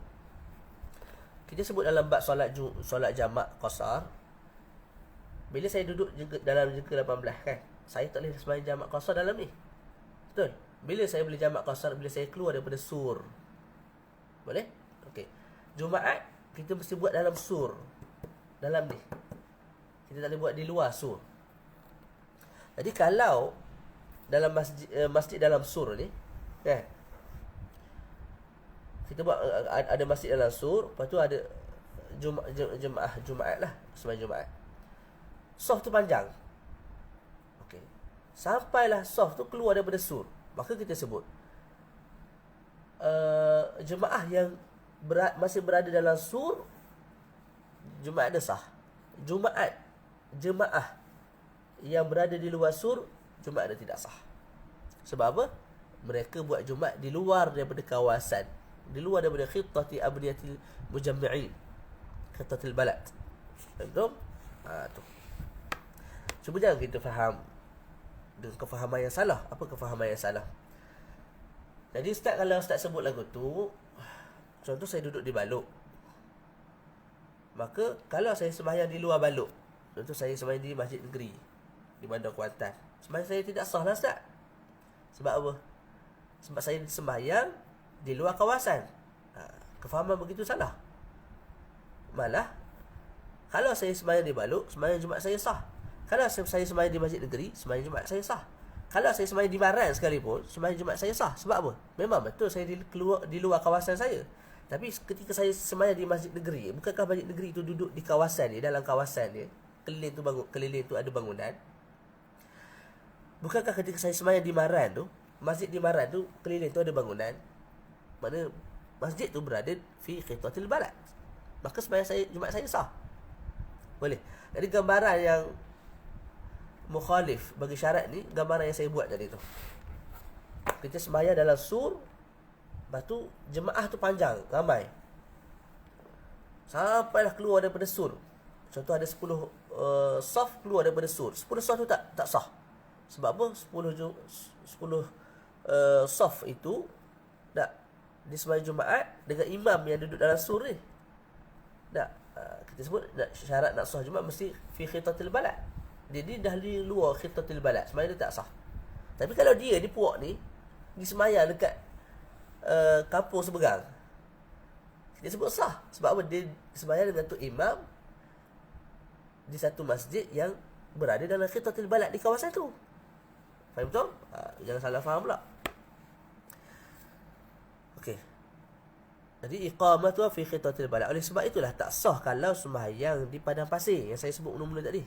Kita sebut dalam bab solat jamak qasar. Bila saya duduk dalam jengka 18 kan, saya tak boleh sembahyang jamak qasar dalam ni. Betul? Bila saya boleh jamak qasar? Bila saya keluar daripada sur. Boleh? Okey. Jumaat kita mesti buat dalam sur. Dalam ni. Kita tak boleh buat di luar sur. Jadi kalau dalam masjid dalam sur ni kan, kita buat ada masjid dalam sur, lepas tu ada Jumaat lah, sembahyang Jumaat. Saf tu panjang. Okey. Sampailah saf tu keluar daripada sur, maka kita sebut jemaah yang masih berada dalam sur, Jumaat dia sah. Jemaah yang berada di luar sur, Jumaat dia tidak sah. Sebab apa? Mereka buat Jumaat di luar daripada kawasan, di luar daripada khittati abniyatil mujammi'in, khittatil balad. Betul? Tu. Cuba jangan kita faham dengan kefahaman yang salah. Apa kefahaman yang salah? Jadi kalau Ustaz sebut lagu tu, contoh saya duduk di Balok, maka kalau saya sembahyang di luar Balok, contoh saya sembahyang di Masjid Negeri di Bandar Kuantan, sembahyang saya tidak sah lah Ustaz. Sebab apa? Sebab saya sembahyang di luar kawasan. Kefahaman begitu salah. Malah kalau saya sembahyang di Balok, sembahyang Jumaat saya sah. Kalau saya sembahyang di Masjid Negeri, sembahyang Jumaat saya sah. Kalau saya sembahyang di Maran sekalipun, sembahyang Jumaat saya sah. Sebab apa? Memang betul saya di luar kawasan saya. Tapi ketika saya sembahyang di Masjid Negeri, bukankah Masjid Negeri itu duduk di kawasan dia, dalam kawasan dia? Keliling tu ada bangunan. Bukankah ketika saya sembahyang di Maran tu, masjid di Maran tu, keliling tu ada bangunan? Mana masjid tu berada fi khittatil balad. Maka sembahyang saya Jumaat saya sah. Boleh. Jadi gambaran yang mukhalif bagi syarat ni, gambaran yang saya buat tadi tu. Kita sembahyang dalam sur, lepas tu jemaah tu panjang, ramai. Sampailah keluar daripada sur. Contoh ada 10 saf keluar daripada sur. 10 saf tu tak sah. Sebab apa? 10 saf itu tak di sembahyang Jumaat dengan imam yang duduk dalam sur ni. Tak kita sebut syarat nak sah Jumaat mesti fi khitatil balad. Jadi dah di luar khitatil balad, sembahyang dia tak sah. Tapi kalau dia di puak ni di sembahyang dekat kampung seberang, kita sebut sah. Sebab apa? Dia sembahyang dengan tu imam di satu masjid yang berada dalam khitatil balad di kawasan tu. Faham betul? Jangan salah faham pula. Okey. Jadi iqamatu fi khitatil balad. Oleh sebab itulah tak sah kalau sembahyang di padang pasir yang saya sebut mula-mula tadi.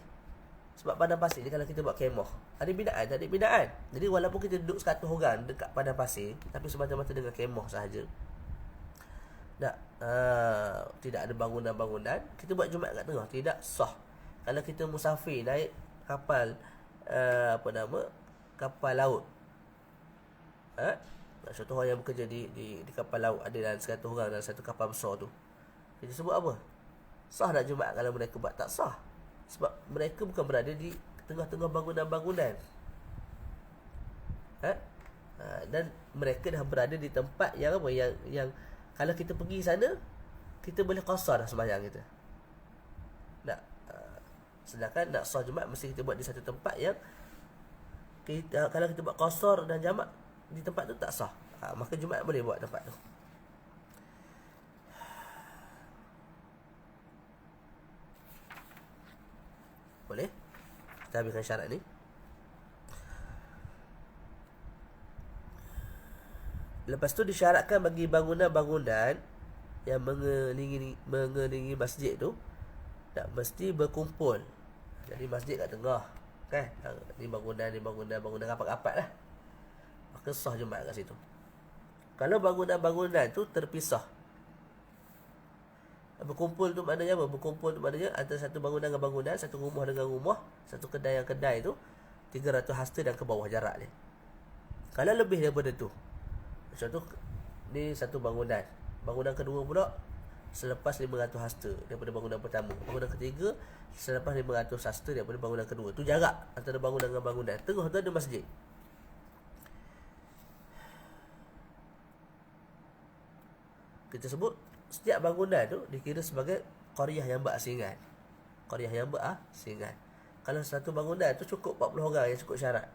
Sebab padang pasir ni kalau kita buat kemah, ada binaan, tak ada binaan. Jadi walaupun kita duduk 100 orang dekat padang pasir, tapi semata-mata dengan kemah sahaja. Tak, tidak ada bangunan-bangunan, kita buat Jumaat kat tengah, tidak sah. Kalau kita musafir naik kapal kapal laut. Contoh orang yang bekerja di kapal laut, ada dalam 100 orang dalam satu kapal besar tu. Kita sebut apa? Sah tak Jumaat kalau mereka buat? Tak sah. Sebab mereka bukan berada di tengah-tengah bangunan-bangunan. Dan mereka dah berada di tempat yang apa? Yang kalau kita pergi sana, kita boleh qasar dah sembahyang kita. Sedangkan nak sah Jumaat mesti kita buat di satu tempat yang kalau kita buat qasar dan jamak di tempat tu tak sah. Maka Jumaat boleh buat tempat tu. Boleh? Kita habiskan syarat ni. Lepas tu disyaratkan bagi bangunan-bangunan yang mengelilingi masjid tu tak mesti berkumpul. Jadi masjid kat tengah, kan? Ni bangunan rapat-rapat lah. Maka sah Jumaat kat situ. Kalau bangunan-bangunan tu terpisah, berkumpul tu maknanya apa? Berkumpul tu maknanya antara satu bangunan dengan bangunan, satu rumah dengan rumah, satu kedai dengan kedai tu 300 hasta dan ke bawah jarak dia. Kalau lebih daripada tu, contoh ni satu bangunan, bangunan kedua pula selepas 500 hasta daripada bangunan pertama, bangunan ketiga selepas 500 hasta daripada bangunan kedua. Tu jarak antara bangunan dengan bangunan. Tengah tu ada masjid. Kita sebut setiap bangunan tu dikira sebagai qaryah yang berasingan. Qaryah yang berasingan. Kalau satu bangunan tu cukup 40 orang yang cukup syarat.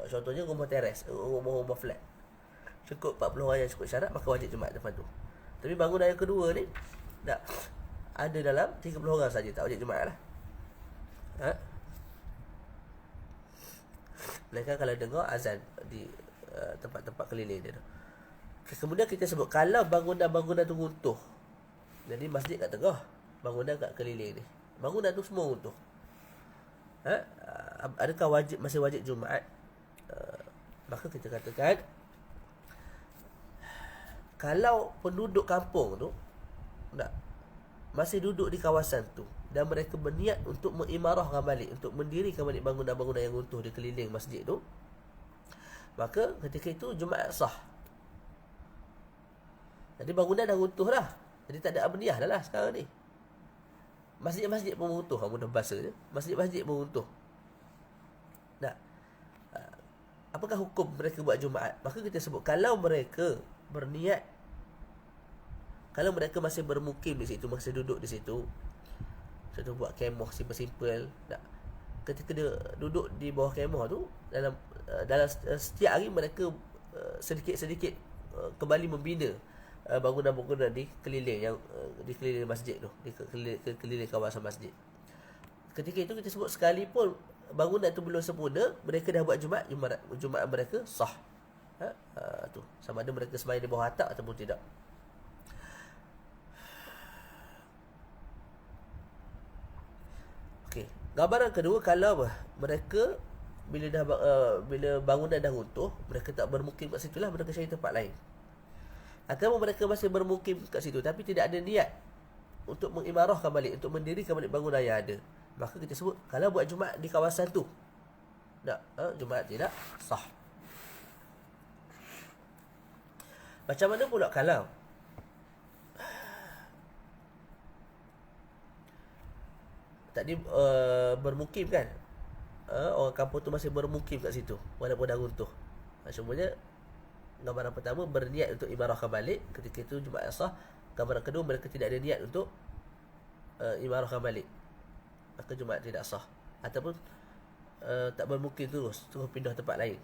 Contohnya rumah teres, rumah flat. Cukup 40 orang yang cukup syarat, maka wajib Jumaat depan tu. Tapi bangunan yang kedua ni tak ada dalam 30 orang saja, tak wajib Jumaat lah. Melainkan kalau dengar azan di tempat-tempat keliling dia tu. Kemudian kita sebut kalau bangunan-bangunan tu runtuh. Jadi masjid kat tengah, bangunan kat keliling ni. Bangunan tu semua runtuh. Adakah masih wajib Jumaat? Maka kita katakan kalau penduduk kampung tu masih duduk di kawasan tu dan mereka berniat untuk mengimarahkan balik, untuk mendirikan balik bangunan-bangunan yang runtuh di keliling masjid tu, maka ketika itu Jumaat sah. Jadi bangunan dah runtuh dah. Jadi tak ada abniyah dah lah sekarang ni. Masjid-masjid pun runtuh, mudah bahasa je. Masjid-masjid pun runtuh. Apakah hukum mereka buat Jumaat? Maka kita sebut kalau mereka berniat, kalau mereka masih bermukim di situ, masih duduk di situ, contoh buat kemah simple-simple, ketika dia duduk di bawah kemah tu, dalam setiap hari mereka sedikit-sedikit kembali membina bangunan-bangunan di keliling di keliling masjid tu, di keliling kawasan masjid. Ketika itu kita sebut sekalipun bangunan itu belum sempurna, mereka dah buat Jumaat mereka sah. Tu sama ada mereka sembahyang di bawah atap ataupun tidak. Okey, gambaran kedua, kalau mereka bila bangunan dah runtuh, mereka tak bermukim kat situlah, mereka cari tempat lain. Atau mereka masih bermukim kat situ tapi tidak ada niat untuk mengimarahkan balik, untuk mendirikan balik bangunan yang ada, maka kita sebut kalau buat Jumaat di kawasan tu Jumaat tidak sah. Macam mana pula kalau tadi bermukim kan, orang kampung tu masih bermukim kat situ walaupun dah runtuh. Semuanya gambaran pertama berniat untuk imarahkan balik, ketika itu Jumaat sah. Gambaran kedua mereka tidak ada niat untuk imarahkan balik, maka Jumaat tidak sah. Ataupun tak bermukim terus pindah tempat lain,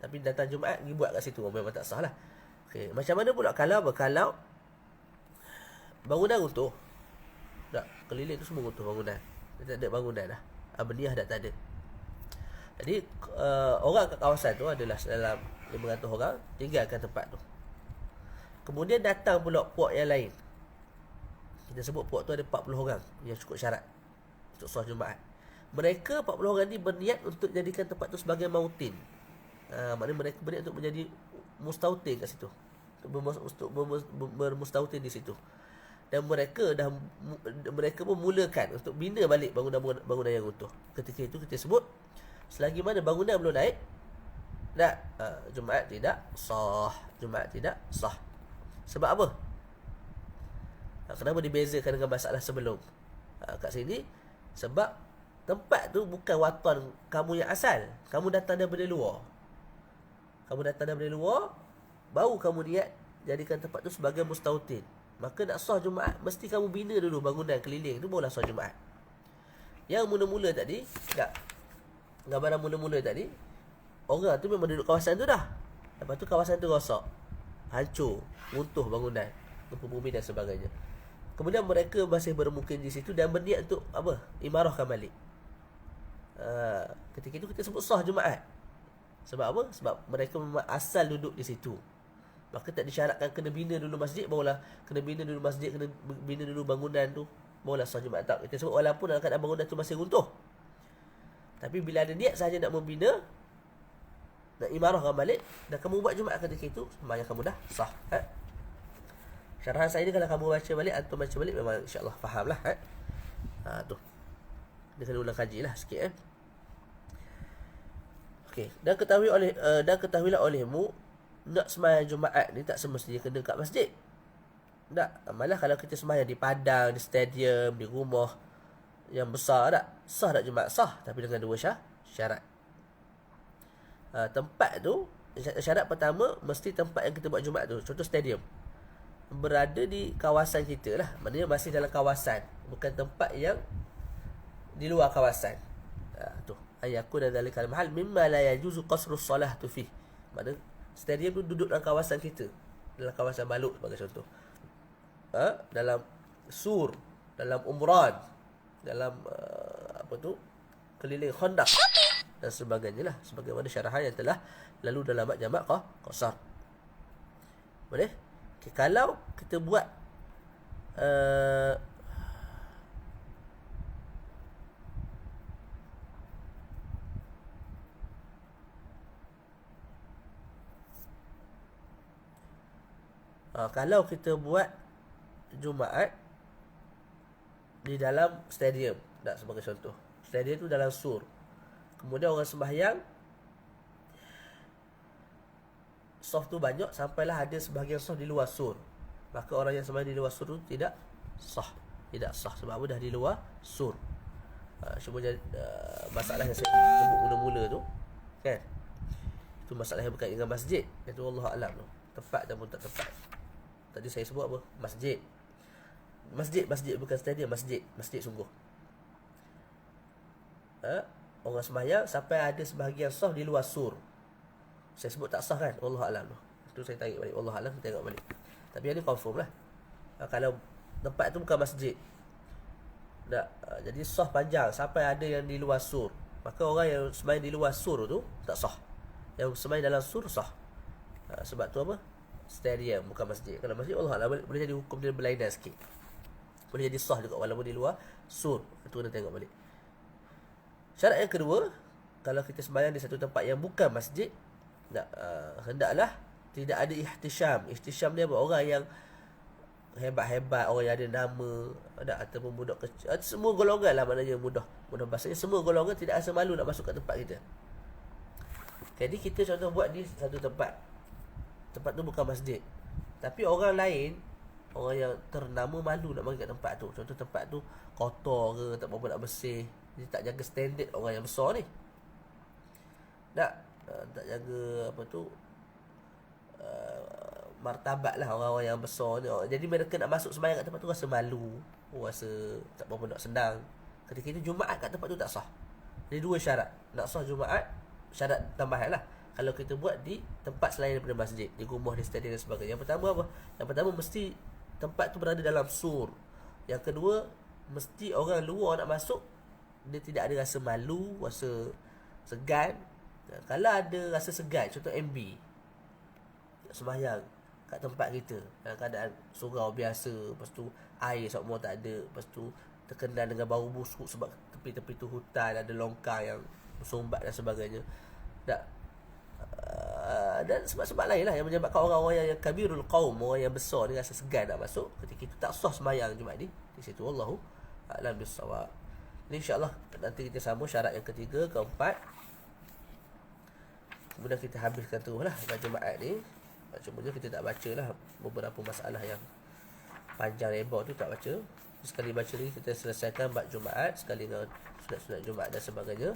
tapi datang Jumaat pergi buat kat situ, memang tak sah lah. Okay. Macam mana pula kalau bangunan runtuh, tak, keliling tu semua runtuh bangunan, tak ada bangunan dah, beniah dah tak ada. Jadi orang kat kawasan tu adalah dalam 500 orang tinggalkan tempat tu. Kemudian datang pula puak yang lain. Kita sebut puak tu ada 40 orang yang cukup syarat untuk solat Jumaat. Mereka 40 orang ni berniat untuk jadikan tempat tu sebagai mautin. Maknanya mereka berniat untuk menjadi mustautin kat situ, untuk bermustautin di situ. Dan mereka pun mulakan untuk bina balik bangunan yang runtuh. Ketika itu kita sebut, selagi mana bangunan belum naik, Jumaat tidak sah. Jumaat tidak sah. Sebab apa? Kenapa dibezakan dengan masalah sebelum? Kat sini, sebab tempat tu bukan watan kamu yang asal. Kamu datang daripada luar. Baru kamu niat jadikan tempat tu sebagai mustautin. Maka nak sah Jumaat, mesti kamu bina dulu bangunan keliling tu, barulah sah Jumaat. Yang mula-mula tadi, gambaran mula-mula tadi, orang tu memang duduk kawasan tu dah. Lepas tu kawasan tu rosak, hancur, runtuh bangunan, gempa bumi dan sebagainya. Kemudian mereka masih bermukim di situ dan berniat untuk apa? Imarahkan balik. Ketika itu kita sebut sah Jumaat. Sebab apa? Sebab mereka memang asal duduk di situ. Maka tak disyaratkan kena bina dulu masjid, barulah kena bina dulu bangunan tu, barulah sah Jumaat. Tak, kita sebut walaupun dalam keadaan bangunan tu masih runtuh, tapi bila ada niat sahaja nak membina, nak imarahkan balik, dan kamu buat Jumaat ketika itu, sembahyang kamu dah sah. Syarahan saya ni kalau kamu baca balik atau baca balik, memang insya-Allah faham lah. Tu dia kena ulang kaji lah sikit. Okey, dan ketahuilah olehmu, nak sembahyang Jumaat ni tak semestinya kena kat masjid. Tak, malah kalau kita sembahyang di padang, di stadium, di rumah yang besar, tak sah tak Jumaat? Sah, tapi dengan dua syarat. Tempat tu, syarat pertama, mesti tempat yang kita buat Jumaat tu, contoh stadium, berada di kawasan kita lah. Maknanya masih dalam kawasan, bukan tempat yang di luar kawasan. Tu ayakun dzalikal mahal mimma la yajuzu qasrus salah tu fi. Maknanya stadium tu duduk dalam kawasan kita, dalam kawasan Baluk sebagai contoh, dalam Sur, dalam Umran, dalam keliling Khandaq dan sebagainya lah, sebagaimana syarahan yang telah lalu dalam bab jamak qasar. Boleh? Okay, kalau kita buat kalau kita buat Jumaat di dalam stadium, tak, sebagai contoh, stadium tu dalam Sur, kemudian orang sembahyang, soft tu banyak sampailah ada sebahagian soft di luar Sur, maka orang yang sembahyang di luar Sur tu tidak sah. Sebab apa? Dah di luar Sur. Cuma masalah yang saya sebut mula-mula tu, kan, itu masalah yang berkaitan dengan masjid. Itu Allah Alam tu, tepat dan pun tak tepat. Tadi saya sebut apa? Masjid bukan stadium, masjid sungguh. Orang sembahyang sampai ada sebahagian sah di luar Sur, saya sebut tak sah kan? Allah Alam. Itu saya tarik balik, Allah Alam, kita tengok balik. Tapi yang ni confirm lah. Kalau tempat tu bukan masjid, jadi sah panjang sampai ada yang di luar Sur, maka orang yang sembahyang di luar Sur tu tak sah. Yang sembahyang dalam Sur sah. Sebab tu apa? Stadium bukan masjid. Kalau masjid, Allah Alam, boleh jadi hukum dia berlainan sikit, boleh jadi sah juga walaupun di luar Sur. Itu kena tengok balik. Syarat yang kedua, kalau kita sembahyang di satu tempat yang bukan masjid, hendaklah tidak ada ihtisham. Ihtisham ni apa? Orang yang hebat-hebat, orang yang ada nama, ataupun budak kecil, semua golongan lah, maknanya mudah bahasanya, semua golongan tidak rasa malu nak masuk ke tempat kita. Jadi kita contoh buat di satu tempat tu bukan masjid, tapi orang lain, orang yang ternama, malu nak pergi kat tempat tu. Contoh tempat tu kotor ke, tak apa nak bersih, dia tak jaga standard orang yang besar ni. tak jaga apa tu, martabat lah orang-orang yang besar ni. Jadi mereka nak masuk sembahyang kat tempat tu rasa malu, rasa tak berapa nak senang. Ketika itu Jumaat kat tempat tu tak sah. Jadi dua syarat nak sah Jumaat, syarat tambahan lah kalau kita buat di tempat selain daripada masjid, di rumah, di stadium dan sebagainya. Yang pertama apa? Yang pertama mesti tempat tu berada dalam sur. Yang kedua, mesti orang luar nak masuk dia tidak ada rasa malu, rasa segan. Kalau ada rasa segan, contoh MB sembahyang kat tempat kita dalam keadaan surau biasa, lepas tu air semua tak ada, lepas tu terkenal dengan bau busuk sebab tepi-tepi tu hutan, ada longkang yang bersumbat dan sebagainya. Dan sebab-sebab lain lah yang menyebabkan orang-orang yang kabirul qaum, orang yang besar ni rasa segan nak masuk, ketika itu tak sah sembahyang Jumaat ni di situ. Wallahu a'lam bissawab. InsyaAllah nanti kita sambung syarat yang ketiga, keempat. Kemudian kita habiskan terus lah Jumaat ni. Cuma kita tak baca lah beberapa masalah yang panjang lebar tu, tak baca. Sekali baca ni kita selesaikan bab Jumaat, sekali dengan sunat-sunat Jumaat dan sebagainya.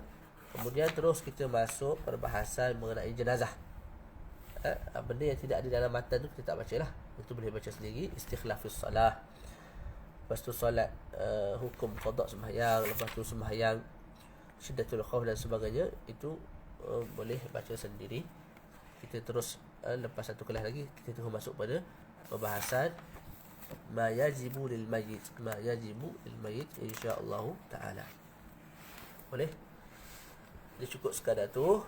Kemudian terus kita masuk perbahasan mengenai jenazah. Benda yang tidak ada dalam matan tu kita tak baca lah. Itu boleh baca sendiri. Istikhlafus salah, lepas tu solat, hukum qada sembahyang, lepas tu sembahyang syiddatul khauf dan sebagainya. Itu boleh baca sendiri. Kita terus lepas satu kelas lagi kita terus masuk pada pembahasan ma yajibu lil mayyit, ma yajibu lil mayyit insya-Allah taala. Boleh? Jadi cukup sekadar tu.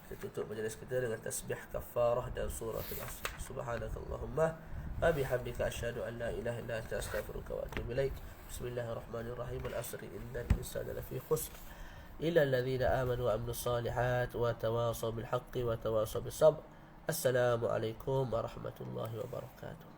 Kita tutup majlis kita dengan tasbih kafarah dan surah al-asr. Subhanakallahumma wa bihamdika asyhadu an la ilaha illa anta astaghfiruka wa atubu ilaik. Bismillahirrahmanirrahim. Al-asr innal insana lafi khusr illa alladhina amanu wa amilus solihat wa tawasaw bil haqqi wa tawasaw bis sabr. Assalamualaikum warahmatullahi wabarakatuh.